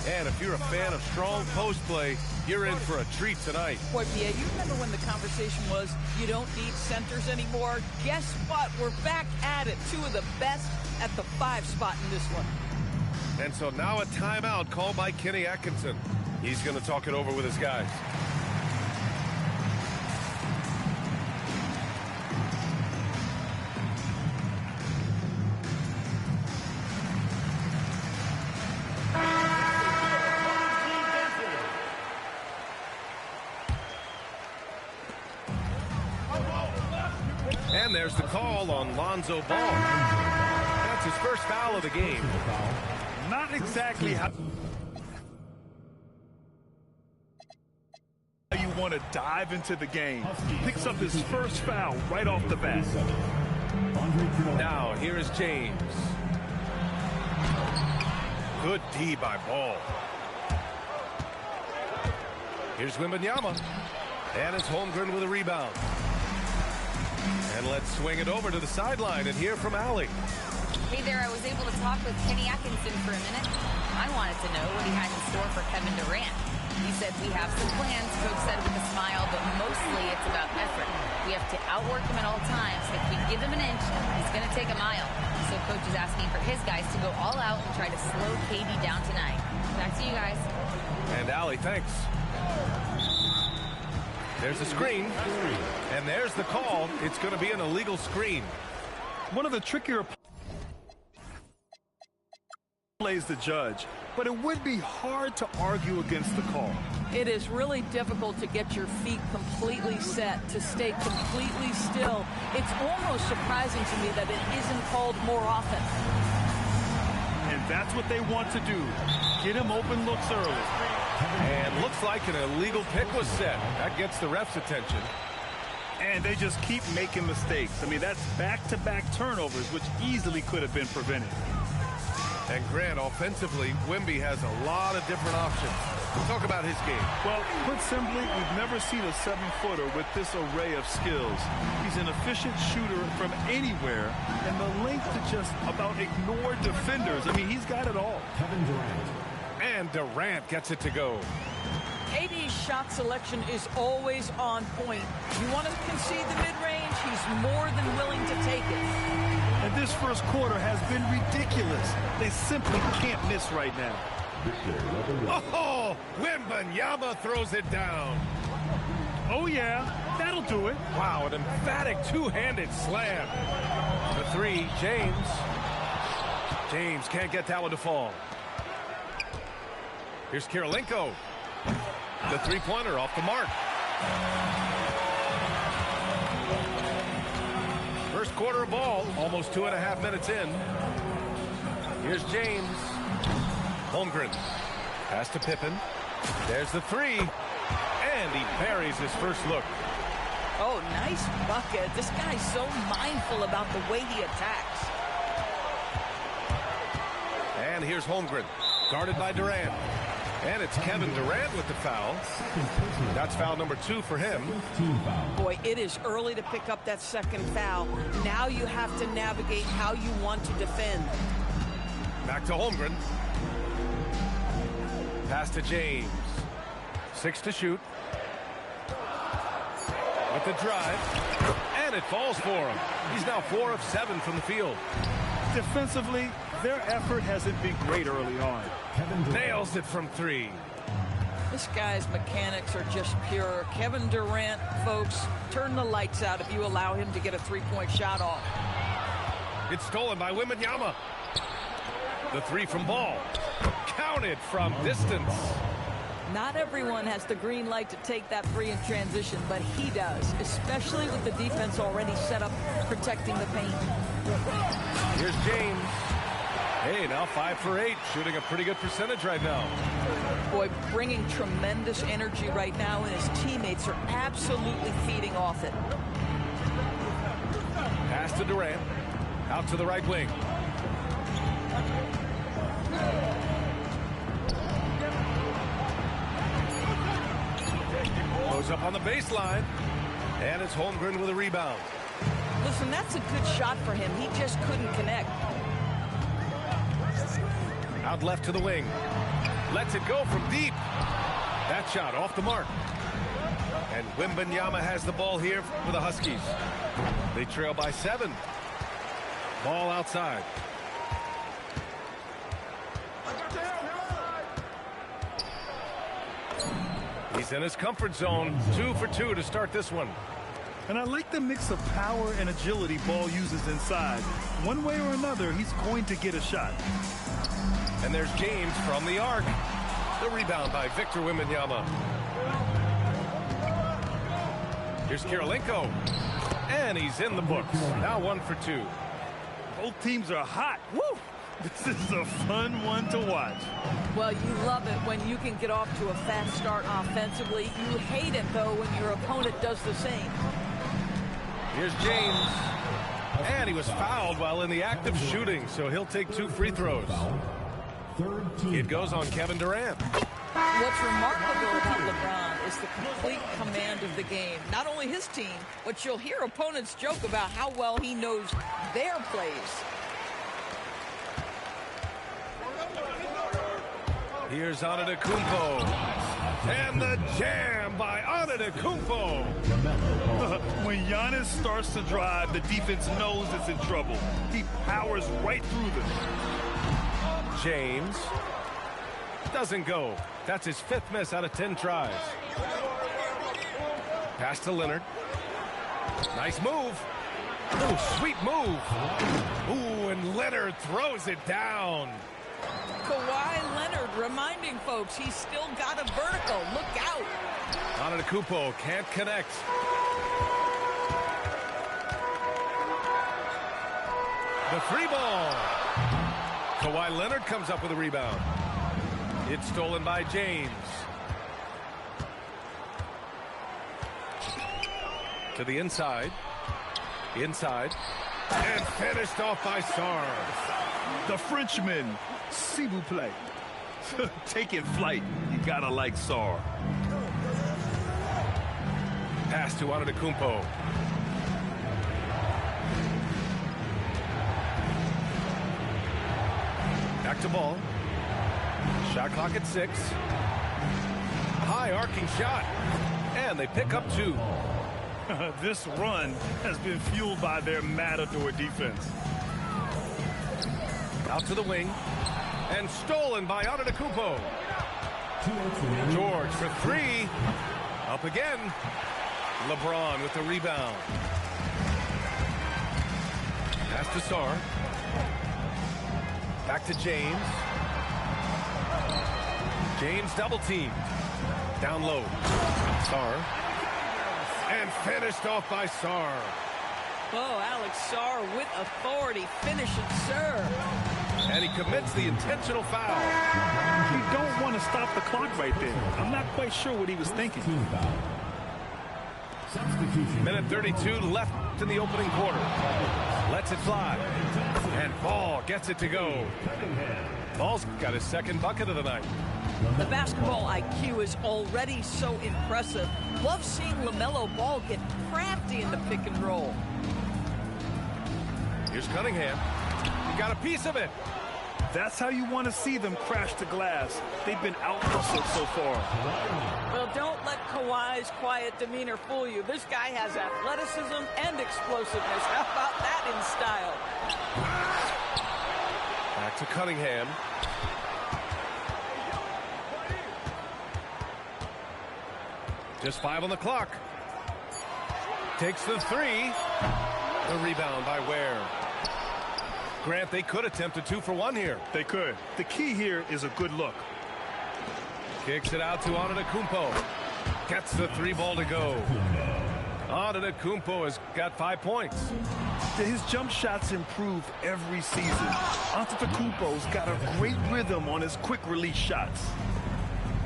And if you're a fan of strong post play, you're in for a treat tonight. Boy, P.A., you remember when the conversation was you don't need centers anymore? Guess what? We're back at it. Two of the best at the 5 spot in this one. And so now a timeout called by Kenny Atkinson. He's going to talk it over with his guys. And there's the call on Lonzo Ball. That's his first foul of the game. not exactly how you want to dive into the game. Picks up his first foul right off the bat. Now, here is James. Good D by Ball. Here's Wembanyama. And it's Holmgren with a rebound. And let's swing it over to the sideline and hear from Allie. Hey there, I was able to talk with Kenny Atkinson for a minute. I wanted to know what he had in store for Kevin Durant. He said, we have some plans, Coach said with a smile, but mostly it's about effort. We have to outwork him at all times. If we give him an inch, he's going to take a mile. So Coach is asking for his guys to go all out and try to slow KD down tonight. Back to you guys. And Allie, thanks. There's the screen, and there's the call. It's going to be an illegal screen. One of the trickier plays the judge, but it would be hard to argue against the call. It is really difficult to get your feet completely set, to stay completely still. It's almost surprising to me that it isn't called more often. And that's what they want to do. Get him open looks early. And looks like an illegal pick was set. That gets the ref's attention. And they just keep making mistakes. I mean, that's back-to-back turnovers, which easily could have been prevented. And Grant, offensively, Wemby has a lot of different options. Talk about his game. Well, put simply, we've never seen a 7-footer with this array of skills. He's an efficient shooter from anywhere, and the length to just about ignore defenders. I mean, he's got it all. Kevin Durant. And Durant gets it to go. AD's shot selection is always on point. You want to concede the mid-range, he's more than willing to take it. And this first quarter has been ridiculous. They simply can't miss right now. Oh, Wembanyama throws it down. Oh, yeah, that'll do it. Wow, an emphatic two-handed slam. The three, James. James can't get that one to fall. Here's Kirilenko. The three-pointer off the mark. First quarter of ball, almost 2.5 minutes in. Here's James. Holmgren. Pass to Pippen. There's the three. And he buries his first look. Oh, nice bucket. This guy's so mindful about the way he attacks. And here's Holmgren. Guarded by Durant. And it's Kevin Durant with the foul. That's foul number 2 for him. Boy, it is early to pick up that second foul. Now you have to navigate how you want to defend. Back to Holmgren. Pass to James. 6 to shoot. With the drive. And it falls for him. He's now 4 of 7 from the field. Defensively, their effort hasn't been great early on. Nails it from 3. This guy's mechanics are just pure. Kevin Durant, folks, turn the lights out if you allow him to get a three-point shot off. It's stolen by Wembanyama. The 3 from Ball. Counted from distance. Not everyone has the green light to take that three in transition, but he does, especially with the defense already set up protecting the paint. Here's James. Hey, now 5 for 8, shooting a pretty good percentage right now. Boy, bringing tremendous energy right now, and his teammates are absolutely feeding off it. Pass to Durant. Out to the right wing. Goes up on the baseline. And it's Holmgren with a rebound. Listen, that's a good shot for him. He just couldn't connect. Out left to the wing. Lets it go from deep. That shot off the mark. And Wembanyama has the ball here for the Huskies. They trail by 7. Ball outside. He's in his comfort zone. 2 for 2 to start this one. And I like the mix of power and agility Ball uses inside. One way or another, he's going to get a shot. And there's James from the arc. The rebound by Victor Wembanyama. Here's Kirilenko. And he's in the books. Now 1 for 2. Both teams are hot. Woo! This is a fun one to watch. Well, you love it when you can get off to a fast start offensively. You hate it, though, when your opponent does the same. Here's James. And he was fouled while in the act of shooting, so he'll take 2 free throws. It goes on Kevin Durant. What's remarkable about LeBron is the complete command of the game. Not only his team, but you'll hear opponents joke about how well he knows their plays. Here's Antetokounmpo. And the jam by Antetokounmpo. When Giannis starts to drive, the defense knows it's in trouble. He powers right through them. James doesn't go. That's his 5th miss out of 10 tries. Pass to Leonard. Nice move. Oh, sweet move. Ooh, and Leonard throws it down. Kawhi Leonard reminding folks he's still got a vertical. Look out. Antetokounmpo can't connect. The 3 ball. Kawhi Leonard comes up with a rebound. It's stolen by James. To the inside. Inside. And finished off by Sarr. The Frenchman, s'il vous plaît. Taking flight. You gotta like Sarr. Pass to Antetokounmpo. Back to Ball. Shot clock at 6. High arcing shot. And they pick up 2. This run has been fueled by their matador defense. Out to the wing. And stolen by Antetokounmpo. George for 3. Up again. LeBron with the rebound. Pass to Sarr. Back to James. James double teamed. Down low. Sarr. And finished off by Sarr. Oh, Alex Sarr with authority. Finish and serve. And he commits the intentional foul. You don't want to stop the clock right there. I'm not quite sure what he was thinking. Substitution. 1:32 left in the opening quarter. Lets it fly. And Ball gets it to go. Ball's got his second bucket of the night. The basketball IQ is already so impressive. Love seeing LaMelo Ball get crafty in the pick and roll. Here's Cunningham. He got a piece of it. That's how you want to see them crash the glass. They've been out-hustled so far. Well, don't let Kawhi's quiet demeanor fool you. This guy has athleticism and explosiveness. How about that in style? Back to Cunningham. Just 5 on the clock. Takes the three. The rebound by Ware. Grant, they could attempt a 2-for-1 here. They could. The key here is a good look. Kicks it out to Antetokounmpo. Gets the 3 ball to go. Antetokounmpo has got 5 points. His jump shots improve every season. Antetokounmpo's got a great rhythm on his quick release shots.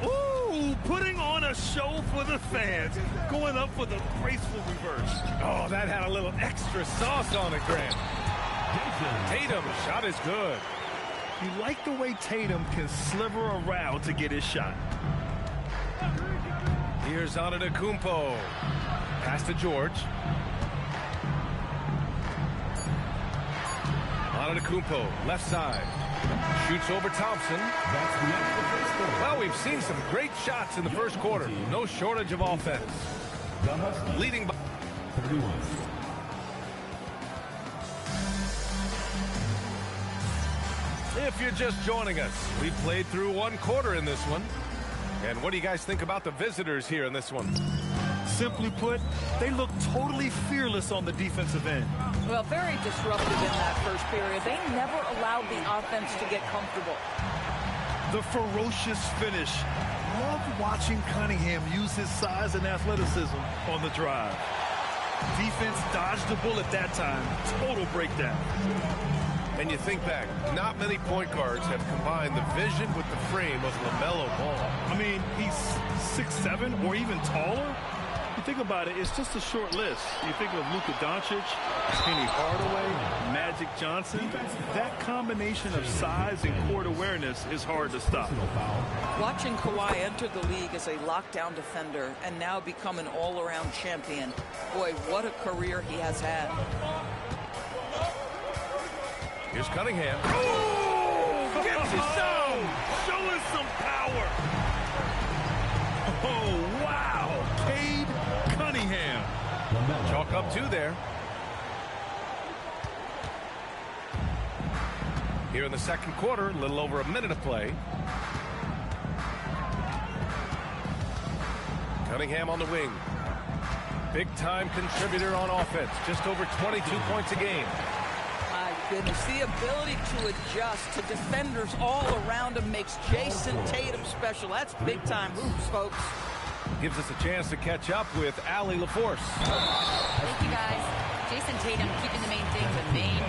Ooh, putting on a show for the fans. Going up with a graceful reverse. Oh, that had a little extra sauce on it, Grant. Tatum shot is good. You like the way Tatum can sliver around to get his shot. Here's Antetokounmpo. Pass to George. Antetokounmpo, left side. Shoots over Thompson. Well, we've seen some great shots in the first quarter. No shortage of offense. Leading by 31. If you're just joining us, we played through 1 quarter in this one. And what do you guys think about the visitors here in this one? Simply put, they look totally fearless on the defensive end. Well, very disruptive in that first period. They never allowed the offense to get comfortable. The ferocious finish. Love watching Cunningham use his size and athleticism on the drive. Defense dodged the bullet that time. Total breakdown. And you think back, not many point guards have combined the vision with the frame of LaMelo Ball. I mean, he's 6'7" or even taller. You think about it, it's just a short list. You think of Luka Doncic, Penny Hardaway, Magic Johnson. That combination of size and court awareness is hard to stop. Watching Kawhi enter the league as a lockdown defender and now become an all-around champion. Boy, what a career he has had. Here's Cunningham. Oh, gets you some! Show us some power! Oh, wow! Cade Cunningham. Chalk up 2 there. Here in the second quarter, a little over a minute of play. Cunningham on the wing. Big-time contributor on offense. Just over 22 points a game. Goodness, the ability to adjust to defenders all around him makes Jason Tatum special. That's big-time moves, folks. Gives us a chance to catch up with Allie LaForce. Thank you, guys. Jason Tatum keeping the main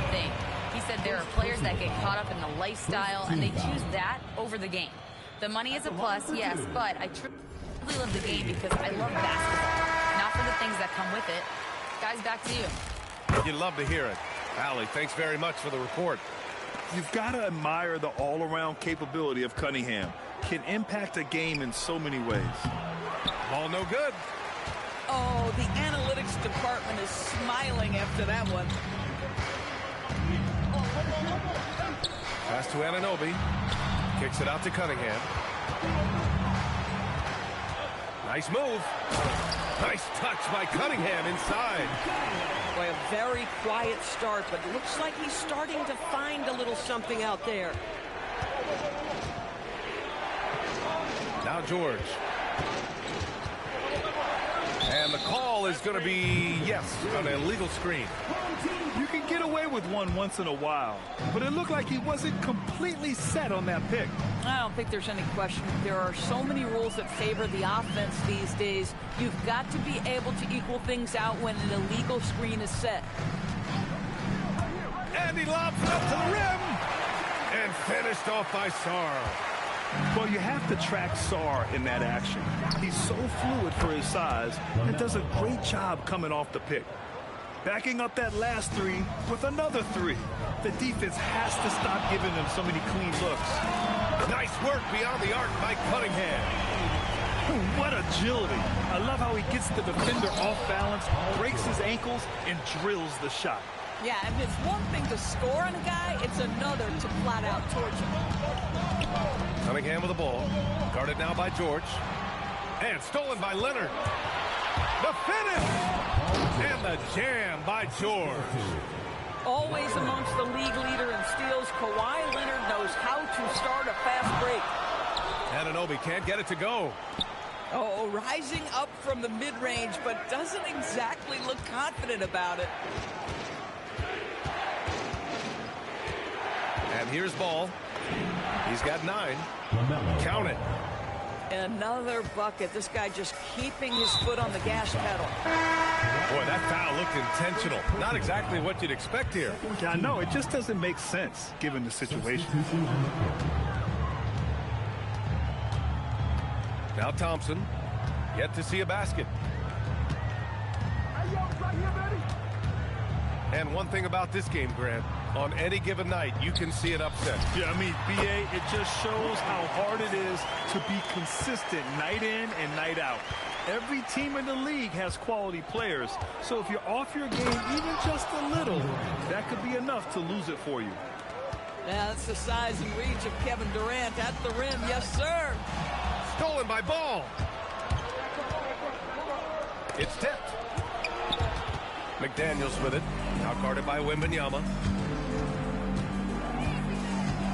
thing. He said there are players that get caught up in the lifestyle, and they choose that over the game. The money is a plus, yes, but I truly love the game because I love basketball, not for the things that come with it. Guys, back to you. You'd love to hear it. Allie, thanks very much for the report. You've got to admire the all-around capability of Cunningham. Can impact a game in so many ways. Ball no good. Oh, the analytics department is smiling after that one. Pass to Anunoby. Kicks it out to Cunningham. Nice move. Nice touch by Cunningham inside. Boy, a very quiet start, but it looks like he's starting to find a little something out there. Now George. And the call is going to be, yes, an illegal screen. You can get away with one once in a while, but it looked like he wasn't completely set on that pick. I don't think there's any question. There are so many rules that favor the offense these days. You've got to be able to equal things out when an illegal screen is set. And he lobs it up to the rim. And finished off by Sarr. Well, you have to track Sarr in that action. He's so fluid for his size and does a great job coming off the pick. Backing up that last three with another three. The defense has to stop giving them so many clean looks. Nice work beyond the arc by Cunningham. What agility. I love how he gets the defender off balance, breaks his ankles, and drills the shot. Yeah, and it's one thing to score on a guy, it's another to flat out torch him. Cunningham with the ball. Guarded now by George. And stolen by Leonard. The finish! And the jam by George. Always amongst the league leader in steals, Kawhi Leonard knows how to start a fast break. Anunoby can't get it to go. Oh, rising up from the mid-range, but doesn't exactly look confident about it. And here's Ball. He's got 9. Count it. Another bucket. This guy just keeping his foot on the gas pedal. Boy, that foul looked intentional. Not exactly what you'd expect here. Yeah, I know. It just doesn't make sense given the situation. Now Thompson. Yet to see a basket. And one thing about this game, Grant, on any given night, you can see an upset. Yeah, I mean, BA, it just shows how hard it is to be consistent night in and night out. Every team in the league has quality players, so if you're off your game even just a little, that could be enough to lose it for you. Yeah, that's the size and reach of Kevin Durant at the rim. Yes, sir. Stolen by Ball. It's tipped. McDaniels with it. Now guarded by Wembanyama.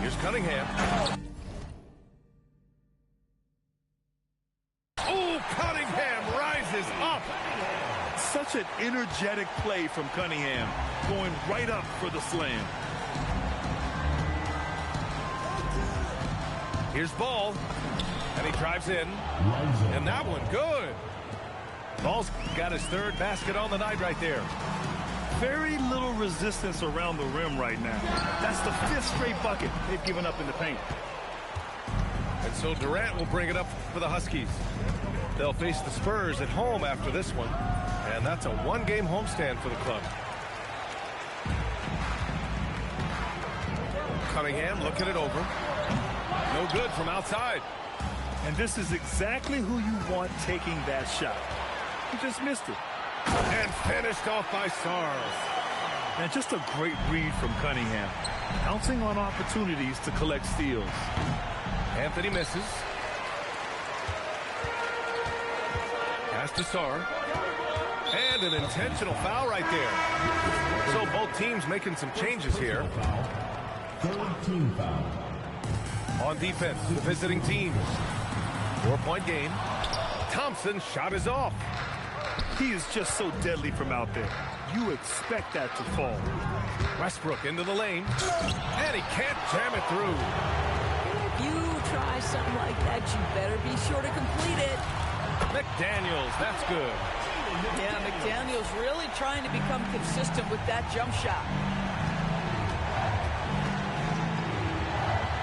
Here's Cunningham. Oh, Cunningham rises up. Such an energetic play from Cunningham, going right up for the slam. Here's Ball. And he drives in. And that one, good. Ball's got his 3rd basket on the night right there. Very little resistance around the rim right now. That's the 5th straight bucket they've given up in the paint. And so Durant will bring it up for the Huskies. They'll face the Spurs at home after this one. And that's a 1-game homestand for the club. Cunningham looking it over. No good from outside. And this is exactly who you want taking that shot. He just missed it. And finished off by Sarr. And just a great read from Cunningham. Pouncing on opportunities to collect steals. Anthony misses. Pass to Sarr. And an intentional foul right there. So both teams making some changes here. 13 foul. On defense, the visiting team. 4-point game. Thompson's shot is off. He is just so deadly from out there. You expect that to fall. Westbrook into the lane. And he can't jam it through. If you try something like that, you better be sure to complete it. McDaniels, that's good. Yeah, McDaniels really trying to become consistent with that jump shot.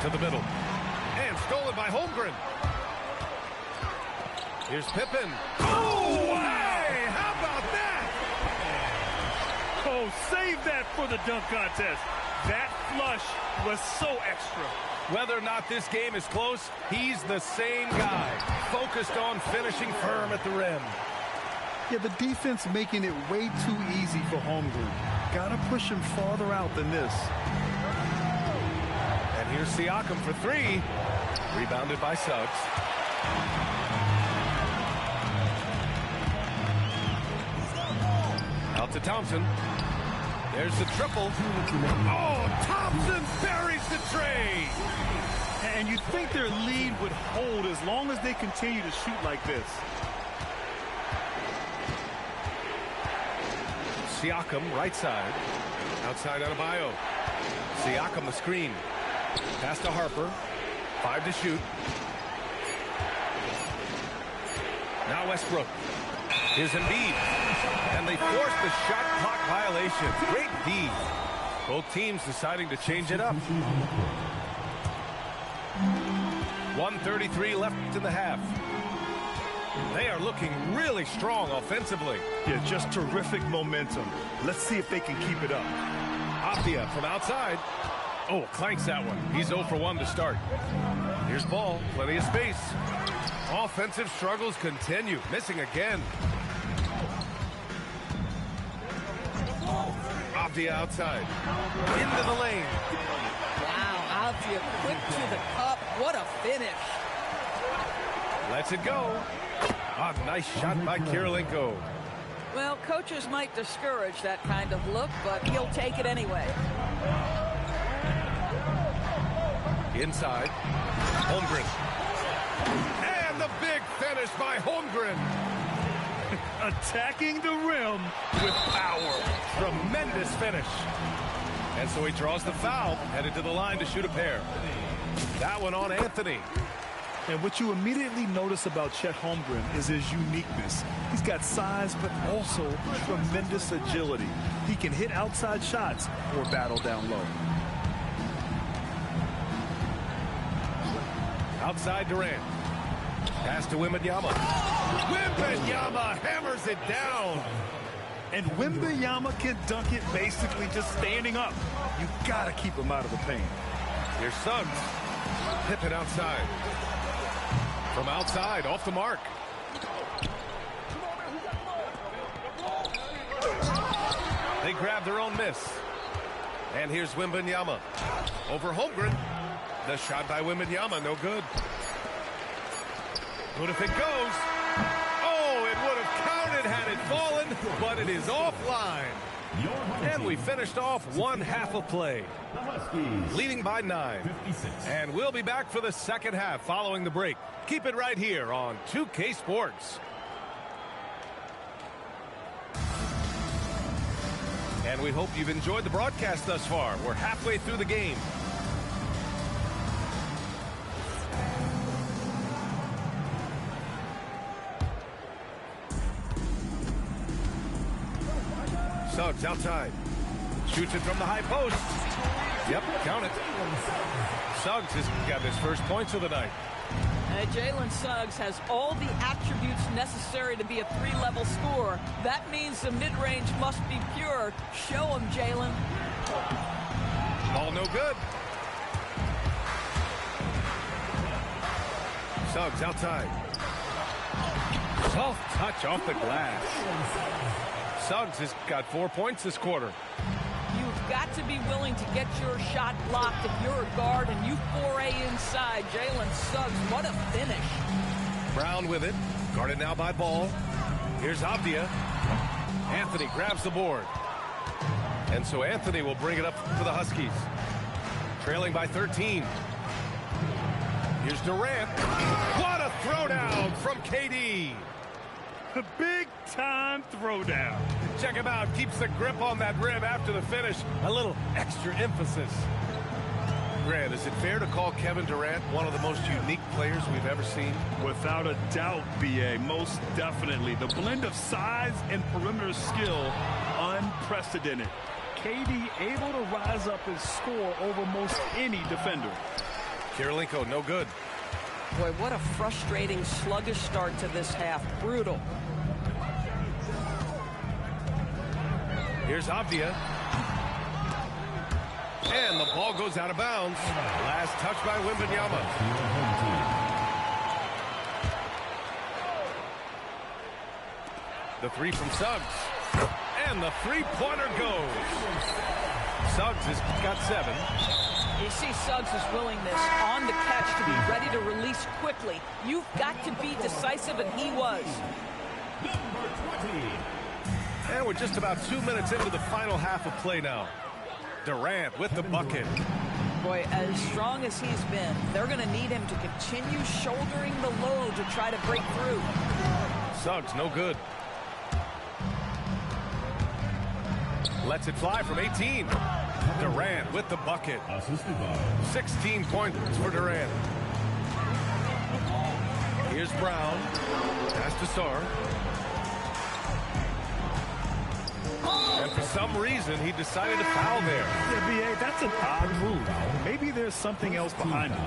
To the middle. And stolen by Holmgren. Here's Pippen. Oh, hey, how about that? Oh, save that for the dunk contest. That flush was so extra. Whether or not this game is close, he's the same guy, focused on finishing firm at the rim. Yeah, the defense making it way too easy for Holmgren. Gotta push him farther out than this. And here's Siakam for 3. Rebounded by Suggs. Out to Thompson. There's the triple. Oh, Thompson buries the tray. And you'd think their lead would hold as long as they continue to shoot like this. Siakam, right side. Outside Adebayo. Siakam, the screen. Pass to Harper. 5 to shoot. Now Westbrook. Here's Embiid. And they force the shot clock violation. Great D. Both teams deciding to change it up. 1:33 left in the half. They are looking really strong offensively. Yeah, just terrific momentum. Let's see if they can keep it up. Apia from outside. Oh, clanks that one. He's 0 for 1 to start. Here's Ball. Plenty of space. Offensive struggles continue. Missing again. Apia outside. Into the lane. Wow, Apia quick to the cup. What a finish. Lets it go. A nice shot by Kirilenko. Well, coaches might discourage that kind of look, but he'll take it anyway. Inside. Holmgren. And the big finish by Holmgren. Attacking the rim with power. Tremendous finish. And so he draws the foul, headed to the line to shoot a pair. That one on Anthony. And what you immediately notice about Chet Holmgren is his uniqueness. He's got size, but also tremendous agility. He can hit outside shots or battle down low. Outside Durant. Pass to Wembanyama. Wembanyama hammers it down. And Wembanyama can dunk it basically just standing up. You got to keep him out of the paint. Here's Suggs. Pippen outside. From outside, off the mark. They grab their own miss. And here's Wembanyama. Over Holmgren. The shot by Wembanyama, no good. But if it goes, oh, it would have counted had it fallen, but it is offline. And we finished off one half of play, leading by 9. And we'll be back for the second half following the break. Keep it right here on 2K Sports. And we hope you've enjoyed the broadcast thus far. We're halfway through the game. Suggs outside. Shoots it from the high post. Yep, count it. Suggs has got his first points of the night. Jalen Suggs has all the attributes necessary to be a 3-level scorer. That means the mid-range must be pure. Show him, Jalen. Ball no good. Suggs outside. Soft touch off the glass. Suggs has got 4 points this quarter. You've got to be willing to get your shot blocked if you're a guard and you foray inside. Jalen Suggs, what a finish. Brown with it. Guarded now by Ball. Here's Abdia. Anthony grabs the board. And so Anthony will bring it up for the Huskies. Trailing by 13. Here's Durant. What a throwdown from KD. A big-time throwdown. Check him out. Keeps the grip on that rim after the finish. A little extra emphasis. Grant, is it fair to call Kevin Durant one of the most unique players we've ever seen? Without a doubt, B.A., most definitely. The blend of size and perimeter skill, unprecedented. KD able to rise up and score over most any defender. Kirilenko, no good. Boy, what a frustrating, sluggish start to this half. Brutal. Here's Avdia. And the ball goes out of bounds. Last touch by Wembanyama. The three from Suggs. And the three-pointer goes. Suggs has got 7. You see Suggs' willingness on the catch to be ready to release quickly. You've got to be decisive, and he was. And we're just about 2 minutes into the final half of play now. Durant with the bucket. Boy, as strong as he's been, they're going to need him to continue shouldering the load to try to break through. Suggs, no good. Lets it fly from 18. Durant with the bucket. 16 points for Durant. Here's Brown. Pass to Sarr. And for some reason, he decided to foul there. Yeah, B.A., that's an odd move. Maybe there's something else behind it.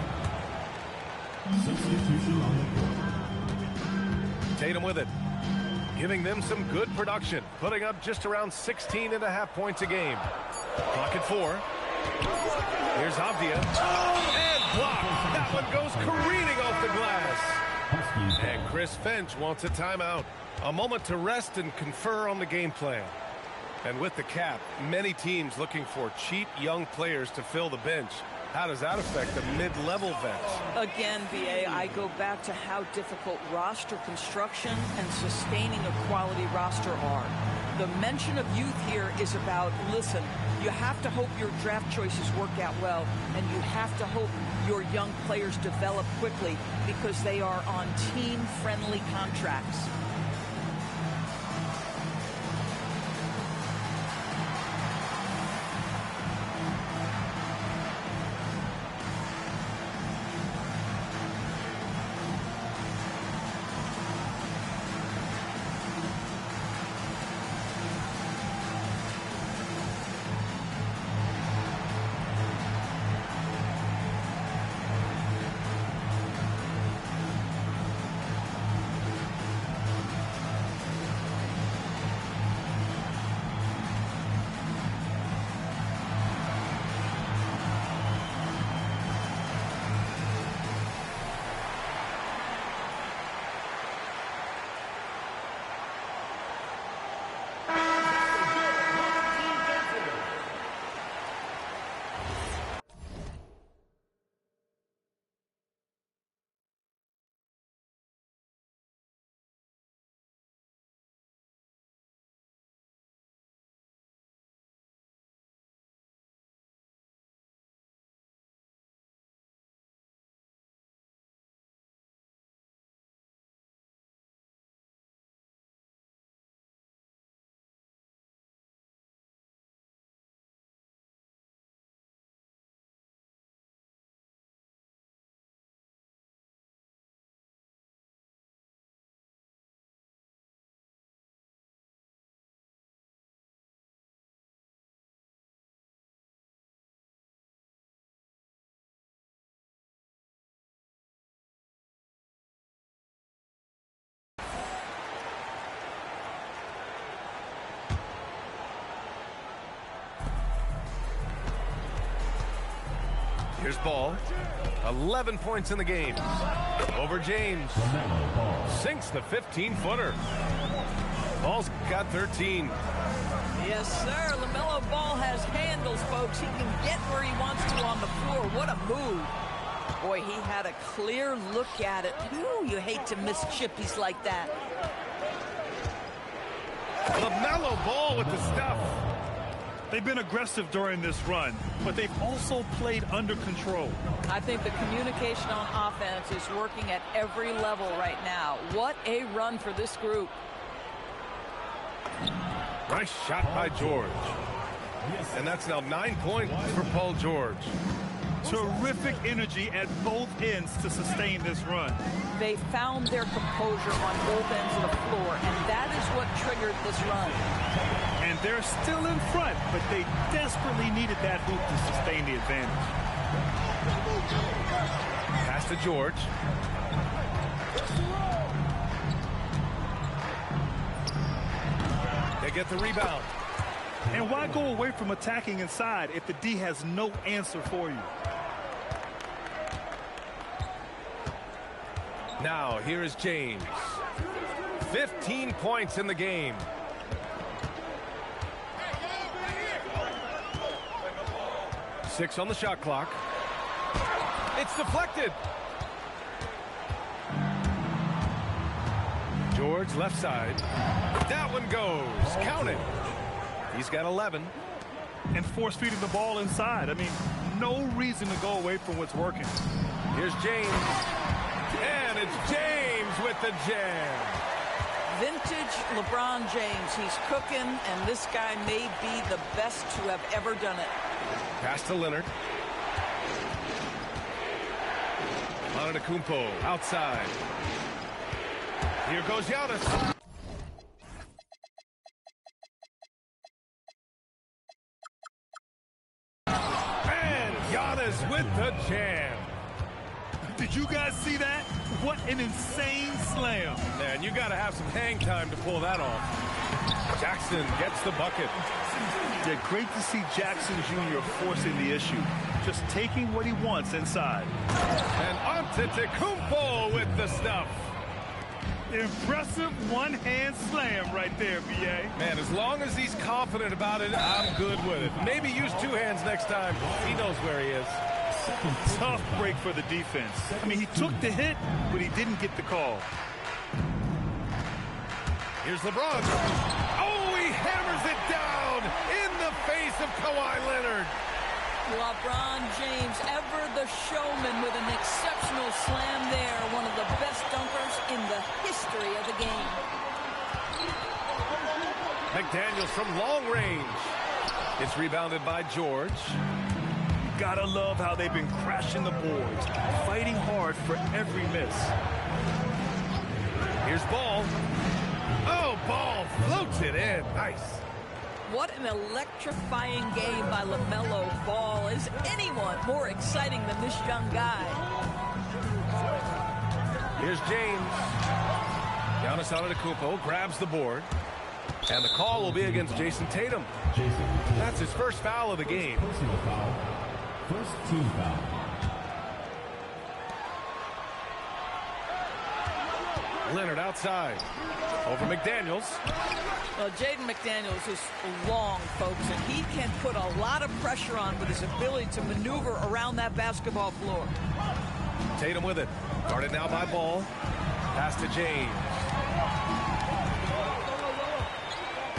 Tatum with it. Giving them some good production. Putting up just around 16.5 points a game. Clock at 4. Here's Avdia. And blocked. That one goes careening off the glass. And Chris Finch wants a timeout. A moment to rest and confer on the game plan. And with the cap, many teams looking for cheap young players to fill the bench. How does that affect the mid-level vets? Again, BA, I go back to how difficult roster construction and sustaining a quality roster are. The mention of youth here is about, listen, you have to hope your draft choices work out well, and you have to hope your young players develop quickly because they are on team-friendly contracts. Here's Ball. 11 points in the game. Over James. Sinks the 15-footer. Ball's got 13. Yes, sir. LaMelo Ball has handles, folks. He can get where he wants to on the floor. What a move. Boy, he had a clear look at it. Ooh, you hate to miss chippies like that. LaMelo Ball with the stuff. They've been aggressive during this run, but they've also played under control. I think the communication on offense is working at every level right now. What a run for this group. Nice shot by George. And that's now 9 points for Paul George. Terrific energy at both ends to sustain this run. They found their composure on both ends of the floor, and that is what triggered this run. And they're still in front, but they desperately needed that hoop to sustain the advantage. Pass to George. They get the rebound. And why go away from attacking inside if the D has no answer for you? Now, here is James. 15 points in the game. Six on the shot clock. It's deflected. George left side. That one goes. Count it. He's got 11. And force-feeding the ball inside. I mean, no reason to go away from what's working. Here's James. And it's James with the jam. vintage LeBron James. He's cooking, and this guy may be the best to have ever done it. Pass to Leonard. Antetokounmpo outside. Here goes Giannis. And Giannis with the jam. Did you guys see that? What an insane slam. Man, you got to have some hang time to pull that off. Jackson gets the bucket. Yeah, great to see Jackson Jr. forcing the issue. Just taking what he wants inside. And Antetokounmpo with the stuff. Impressive one-hand slam right there, B.A. Man, as long as he's confident about it, I'm good with it. Maybe use two hands next time. He knows where he is. Tough break for the defense. I mean, he took the hit, but he didn't get the call. Here's LeBron. Oh, he hammers it down in the face of Kawhi Leonard. LeBron James, ever the showman, with an exceptional slam there. One of the best dunkers in the history of the game. McDaniels from long range. It's rebounded by George. Gotta love how they've been crashing the boards, fighting hard for every miss. Here's Ball. Oh, Ball floats it in. Nice. What an electrifying game by LaMelo Ball. Is anyone more exciting than this young guy? Here's James. Giannis Antetokounmpo grabs the board. And the call will be against Jason Tatum. That's his first foul of the game. First team foul. Leonard outside. Over McDaniels. Well, Jaden McDaniels is long, folks, and he can put a lot of pressure on with his ability to maneuver around that basketball floor. Tatum with it. Guarded now by Ball. Pass to James.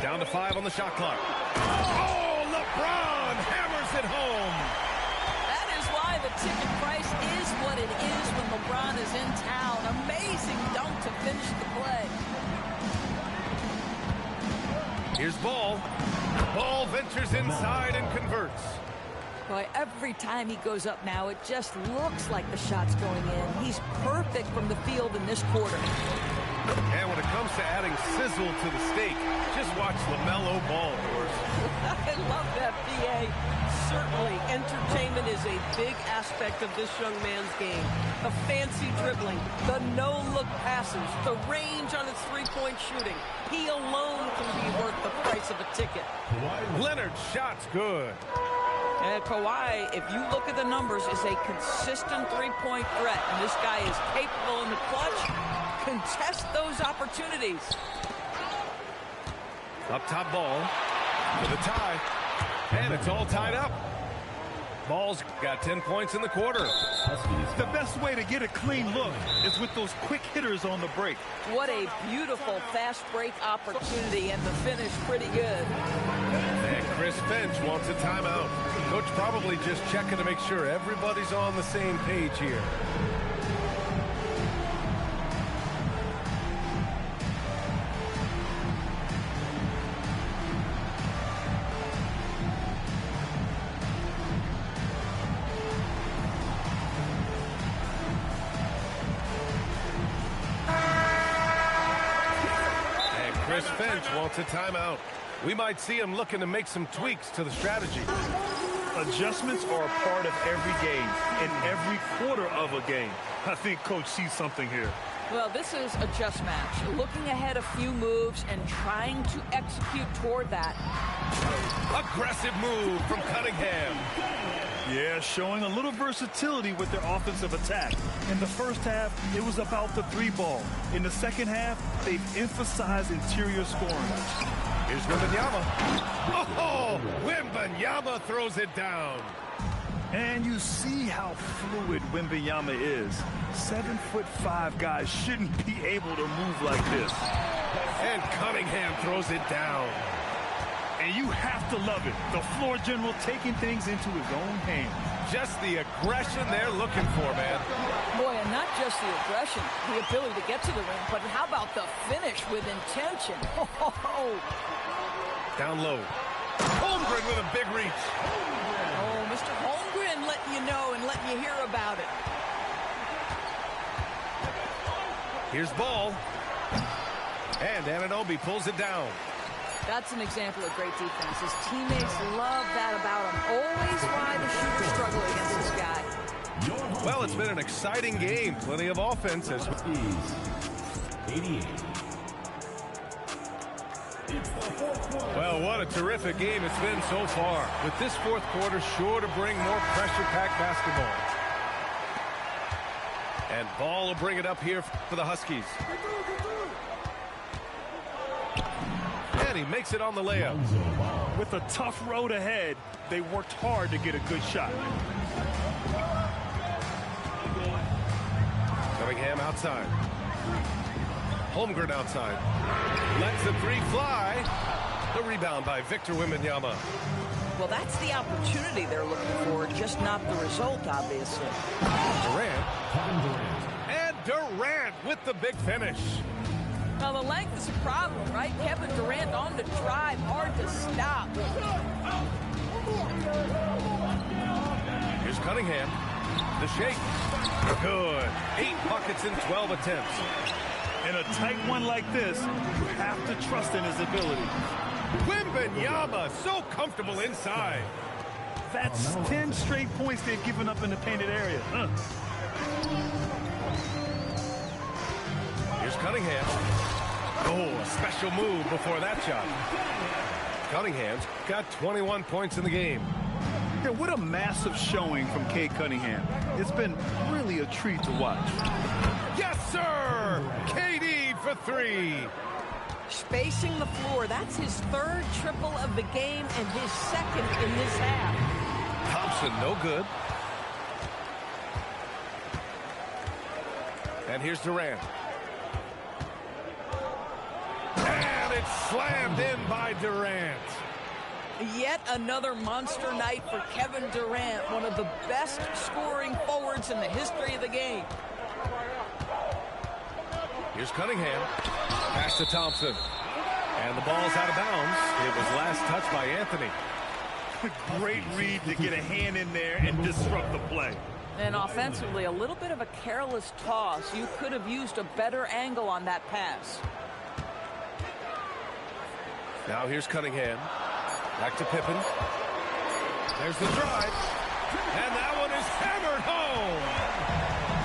Down to 5 on the shot clock. Oh, LeBron hammers it home. That is why the ticket price is what it is when LeBron is in town. Amazing dunk to finish the play. Here's Ball. Ball ventures inside and converts. Boy, every time he goes up now, it just looks like the shot's going in. He's perfect from the field in this quarter. And when it comes to adding sizzle to the steak, just watch LaMelo Ball, of course. I love that, B.A. Certainly, entertainment is a big aspect of this young man's game. The fancy dribbling, the no-look passes, the range on his three-point shooting. He alone can be worth the price of a ticket. Leonard's shot's good. And Kawhi, if you look at the numbers, is a consistent three-point threat. And this guy is capable in the clutch. Contest those opportunities. Up top Ball for the tie. And it's all tied up. Ball's got 10 points in the quarter. The best way to get a clean look is with those quick hitters on the break. What a beautiful fast break opportunity, and the finish pretty good. And Chris Finch wants a timeout. Coach probably just checking to make sure everybody's on the same page here. Chris Finch wants a timeout. We might see him looking to make some tweaks to the strategy. Adjustments are a part of every game and every quarter of a game. I think Coach sees something here. Well, this is a just match. Looking ahead a few moves and trying to execute toward that. Aggressive move from Cunningham. Yeah, showing a little versatility with their offensive attack. In the first half, it was about the three ball. In the second half, they've emphasized interior scoring. Here's Wembanyama. Oh, Wembanyama throws it down. And you see how fluid Wembanyama is. 7'5" guys shouldn't be able to move like this. And Cunningham throws it down. And you have to love it. The floor general taking things into his own hands. just the aggression they're looking for, man. Boy, and not just the aggression, the ability to get to the rim, but how about the finish with intention? Down low. Holmgren with a big reach. Oh, Mr. Holmgren letting you know and letting you hear about it. Here's ball. And Anunoby pulls it down. That's an example of great defense. His teammates love that about him. Always why the shooters struggle against this guy. Well, it's been an exciting game. Plenty of offense. 88. Well, what a terrific game it's been so far. With this fourth quarter sure to bring more pressure-packed basketball. And Ball will bring it up here for the Huskies. And he makes it on the layup. With a tough road ahead, they worked hard to get a good shot. Cunningham outside. Holmgren outside. Lets the three fly. The rebound by Victor Wembanyama. Well, that's the opportunity they're looking for, just not the result, obviously. Durant. And Durant with the big finish. Now, the length is a problem, right? Kevin Durant on the drive, hard to stop. Here's Cunningham. The shake. Good. 8 buckets in 12 attempts. In a tight one like this, you have to trust in his ability. Wembanyama so comfortable inside. That's 10 straight points they've given up in the painted area. Here's Cunningham. Oh, a special move before that shot. Cunningham's got 21 points in the game. Yeah, what a massive showing from Cade Cunningham. It's been really a treat to watch. Yes, sir! KD for three. Spacing the floor. That's his third triple of the game and his second in this half. Thompson, no good. And here's Durant. And it's slammed in by Durant. Yet another monster night for Kevin Durant, one of the best scoring forwards in the history of the game. Here's Cunningham. Pass to Thompson. And the ball's out of bounds. It was last touched by Anthony. Great read to get a hand in there and disrupt the play. And offensively, a little bit of a careless toss. You could have used a better angle on that pass. Now here's Cunningham. Back to Pippen. There's the drive. And that one is hammered home.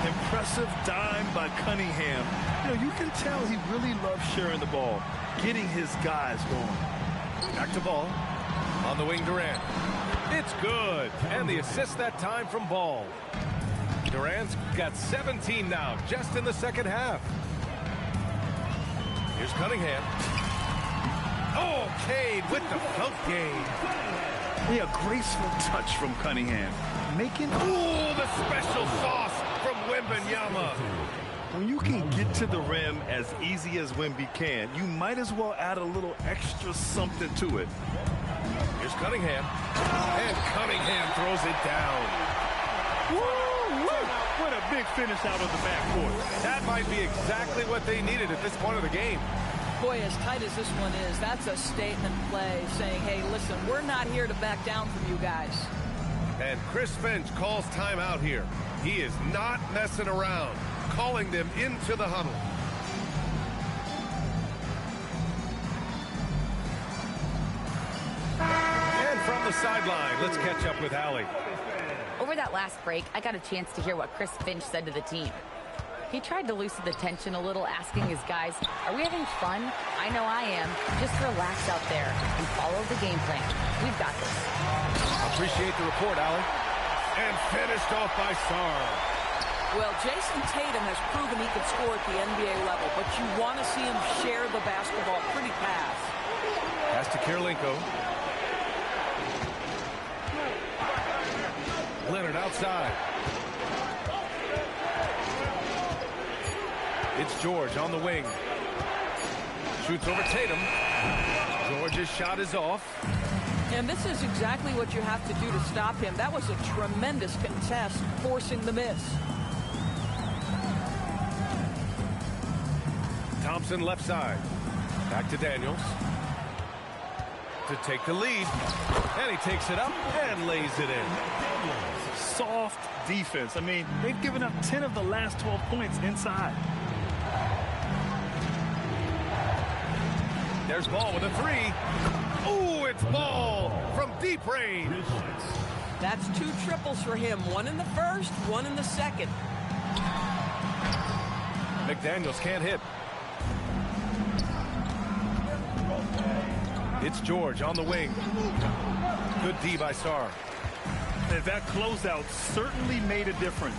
Impressive dime by Cunningham. You know, you can tell he really loves sharing the ball, getting his guys going. Back to Ball. On the wing, Durant. It's good. And the assist that time from Ball. Durant's got 17 now, just in the second half. Here's Cunningham. Oh, Cade with the funk game. Yeah, graceful touch from Cunningham. Making... Ooh, the special sauce from Wembanyama. When you can get to the rim as easy as Wemby can, you might as well add a little extra something to it. Here's Cunningham. And Cunningham throws it down. Woo! What a big finish out of the backcourt. That might be exactly what they needed at this point of the game. Boy, as tight as this one is, that's a statement play saying, hey, listen, we're not here to back down from you guys. And Chris Finch calls timeout here. He is not messing around, calling them into the huddle. And from the sideline, let's catch up with Allie. Over that last break, I got a chance to hear what Chris Finch said to the team. He tried to loosen the tension a little, asking his guys, are we having fun? I know I am. Just relax out there and follow the game plan. We've got this. Appreciate the report, Allie. And finished off by Sarr. Well, Jason Tatum has proven he can score at the NBA level, but you want to see him share the basketball pretty fast. Pass to Kirilenko. Leonard outside. It's George on the wing. Shoots over Tatum. George's shot is off. And this is exactly what you have to do to stop him. That was a tremendous contest, forcing the miss. Thompson left side. Back to Daniels. To take the lead. And he takes it up and lays it in. Soft defense. I mean, they've given up 10 of the last 12 points inside. There's Ball with a three. Ooh, it's Ball from deep range. That's 2 triples for him. 1 in the first, 1 in the second. McDaniels can't hit. It's George on the wing. Good D by Sarr. And that closeout certainly made a difference.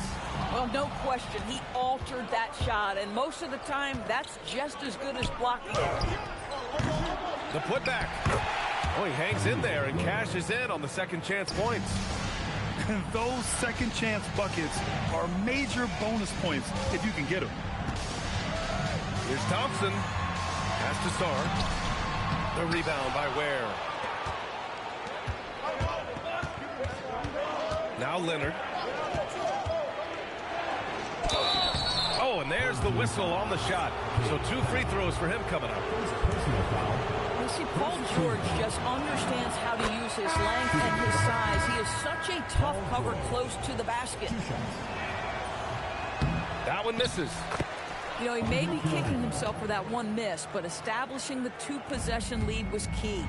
Well, no question. He altered that shot, and most of the time, that's just as good as blocking. The putback. Oh, he hangs in there and cashes in on the second chance points. And those second chance buckets are major bonus points if you can get them. Here's Thompson. Pass to Sarr. The rebound by Ware. Now Leonard. Oh, and there's the whistle on the shot. So 2 free throws for him coming up. You see, Paul George just understands how to use his length and his size. He is such a tough cover close to the basket. That one misses. You know, he may be kicking himself for that one miss, but establishing the 2-possession lead was key.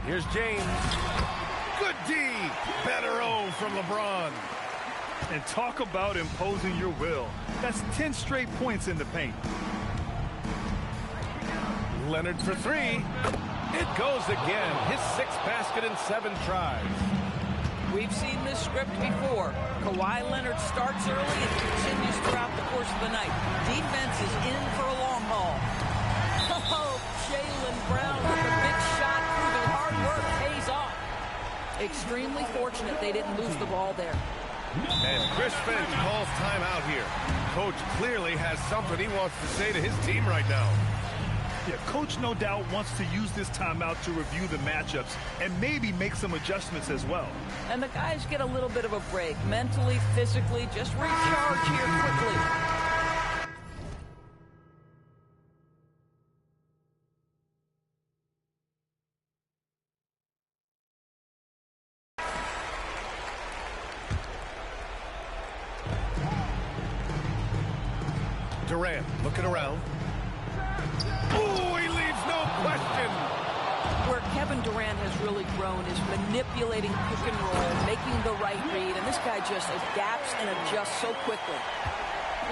Here's James. Good D. Better O from LeBron. And talk about imposing your will. That's 10 straight points in the paint. Leonard for 3. It goes again. His 6th basket in 7 tries. We've seen this script before. Kawhi Leonard starts early and continues throughout the course of the night. Defense is in for a long haul. Oh, Jaylen Brown with a big shot, proving hard work pays off. Extremely fortunate they didn't lose the ball there. And Chris Finch calls timeout here. Coach clearly has something he wants to say to his team right now. Yeah, Coach no doubt wants to use this timeout to review the matchups and maybe make some adjustments as well. And the guys get a little bit of a break, mentally, physically, just recharge here quickly. Durant looking around. Ooh, he leaves no question. Where Kevin Durant has really grown is manipulating pick and roll, making the right read, and this guy just adapts and adjusts so quickly.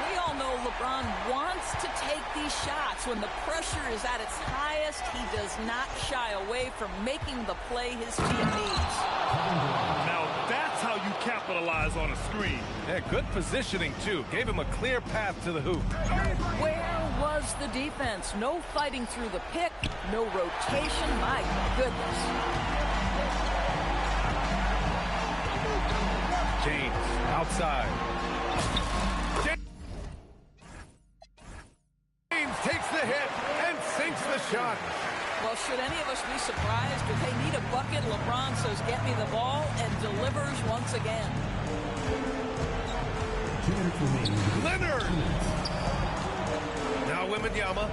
We all know LeBron wants to take these shots. When the pressure is at its highest, he does not shy away from making the play his team needs. Now that's how you capitalize on a screen. Yeah, good positioning, too. Gave him a clear path to the hoop. Where was the defense? No fighting through the pick, no rotation. My goodness. James outside. James takes the hit and sinks the shot. Well, should any of us be surprised? If they need a bucket, LeBron says, get me the ball, and delivers once again. Leonard! Now Wembanyama.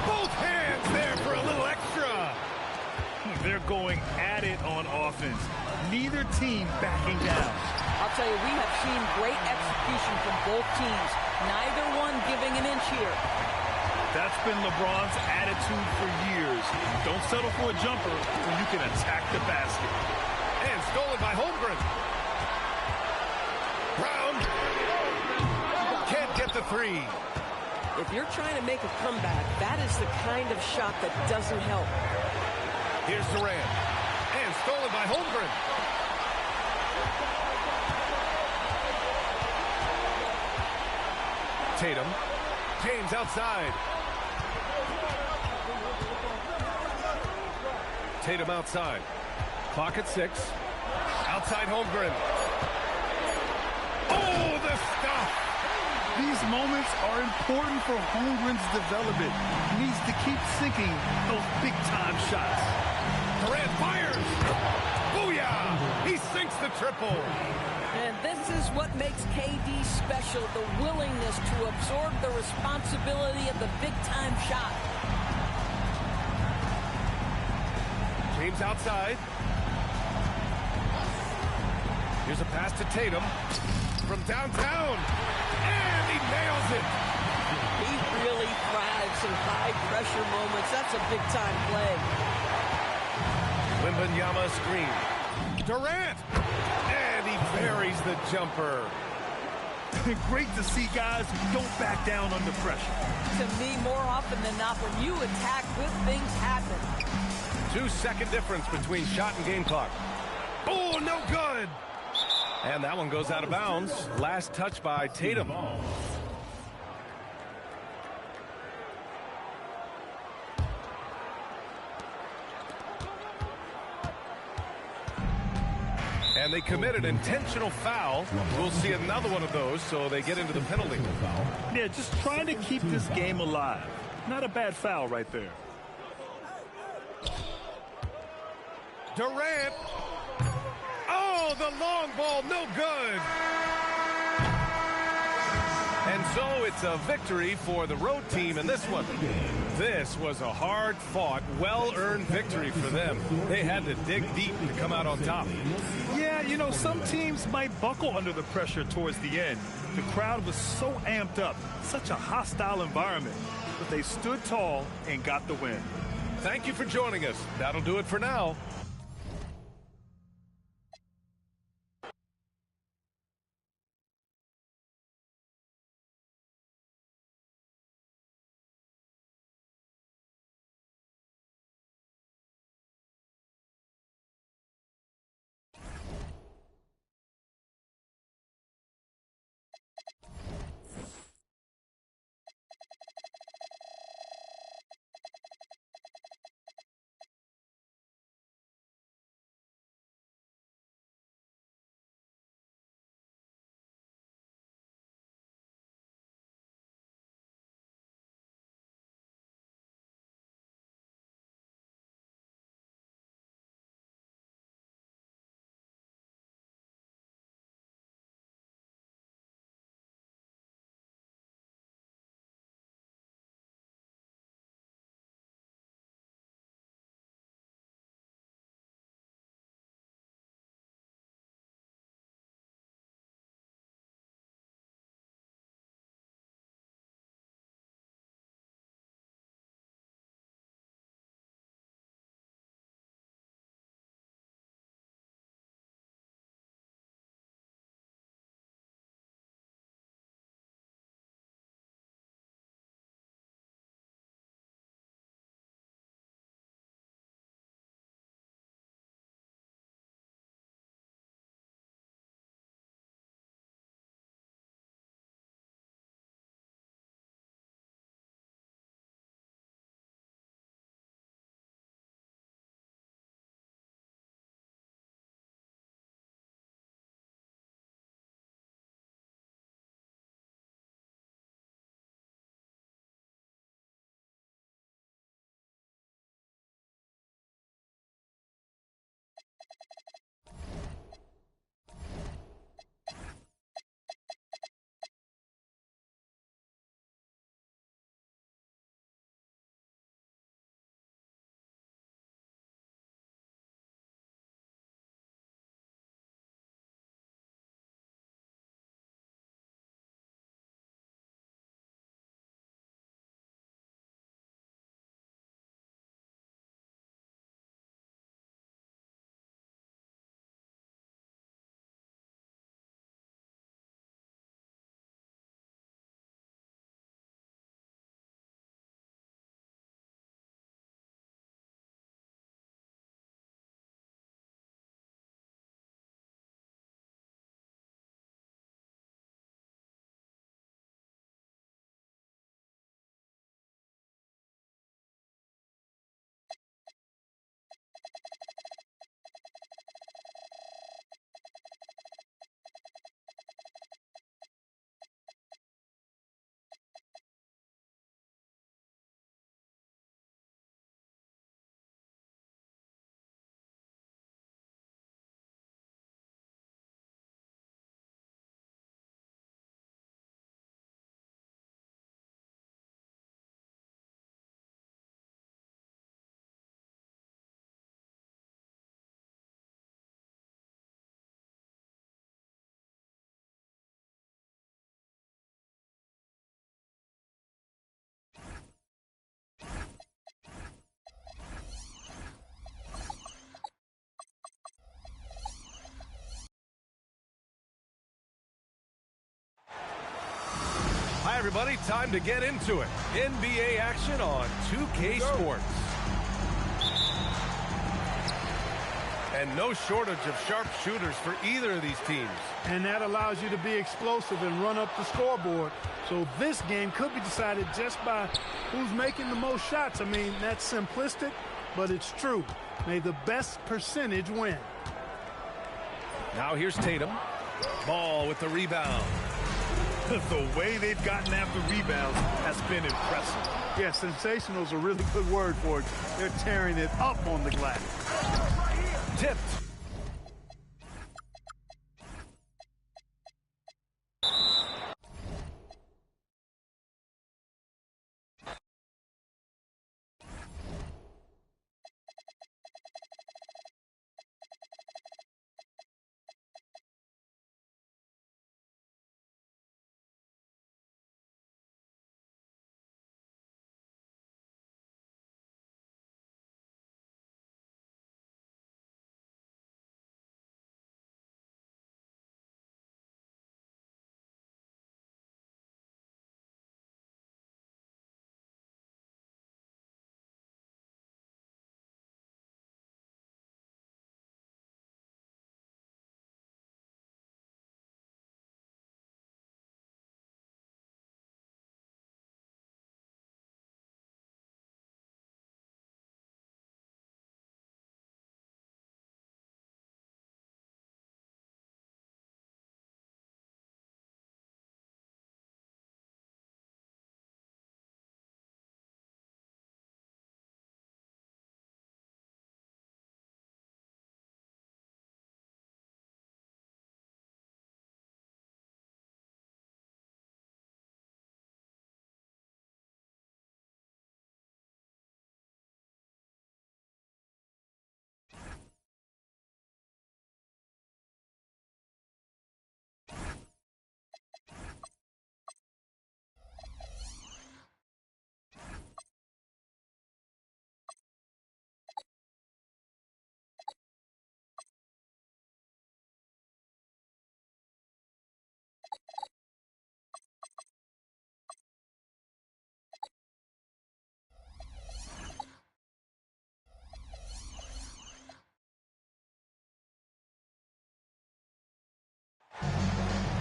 Both hands there for a little extra. They're going at it on offense. Neither team backing down. I'll tell you, we have seen great execution from both teams. Neither one giving an inch here. That's been LeBron's attitude for years. Don't settle for a jumper when you can attack the basket. And stolen by Holmgren. Brown can't get the 3. If you're trying to make a comeback, that is the kind of shot that doesn't help. Here's Durant. And stolen by Holmgren. Tatum. James outside. Tatum outside. Clock at 6. Outside Holmgren. Oh, the stuff! These moments are important for Holmgren's development. He needs to keep sinking those big-time shots. Durant fires. Booyah! He sinks the triple. And this is what makes KD special, the willingness to absorb the responsibility of the big-time shot. James outside. Here's a pass to Tatum from downtown. And he nails it. He really thrives in high-pressure moments. That's a big-time play. Wembanyama screen. Durant. And he buries the jumper. Great to see guys who don't back down under pressure. To me, more often than not, when you attack, good things happen. 2-second difference between shot and game clock. Oh, no good. And that one goes out of bounds. Last touch by Tatum. And they committed intentional foul. We'll see another one of those, so they get into the penalty. Yeah, just trying to keep this game alive. Not a bad foul right there. Durant. Oh, the long ball, no good. And so it's a victory for the road team in this one. This was a hard-fought, well-earned victory for them. They had to dig deep to come out on top. Yeah, you know, some teams might buckle under the pressure towards the end. The crowd was so amped up, such a hostile environment. But they stood tall and got the win. Thank you for joining us. That'll do it for now. right, everybody, time to get into it. NBA action on 2K Sports. And no shortage of sharp shooters for either of these teams. And that allows you to be explosive and run up the scoreboard. So this game could be decided just by who's making the most shots. I mean, that's simplistic, but it's true. May the best percentage win. Now here's Tatum. Ball with the rebound. The way they've gotten after rebounds has been impressive. Yeah, sensational is a really good word for it. They're tearing it up on the glass. Tipped.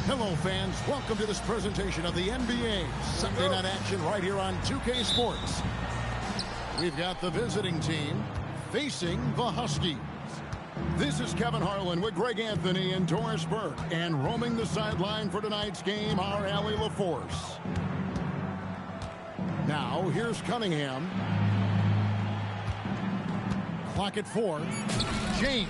Hello, fans. Welcome to this presentation of the NBA. Sunday night action right here on 2K Sports. We've got the visiting team facing the Huskies. This is Kevin Harlan with Greg Anthony and Doris Burke. And roaming the sideline for tonight's game, our Allie LaForce. Now, here's Cunningham. Clock at 4. James.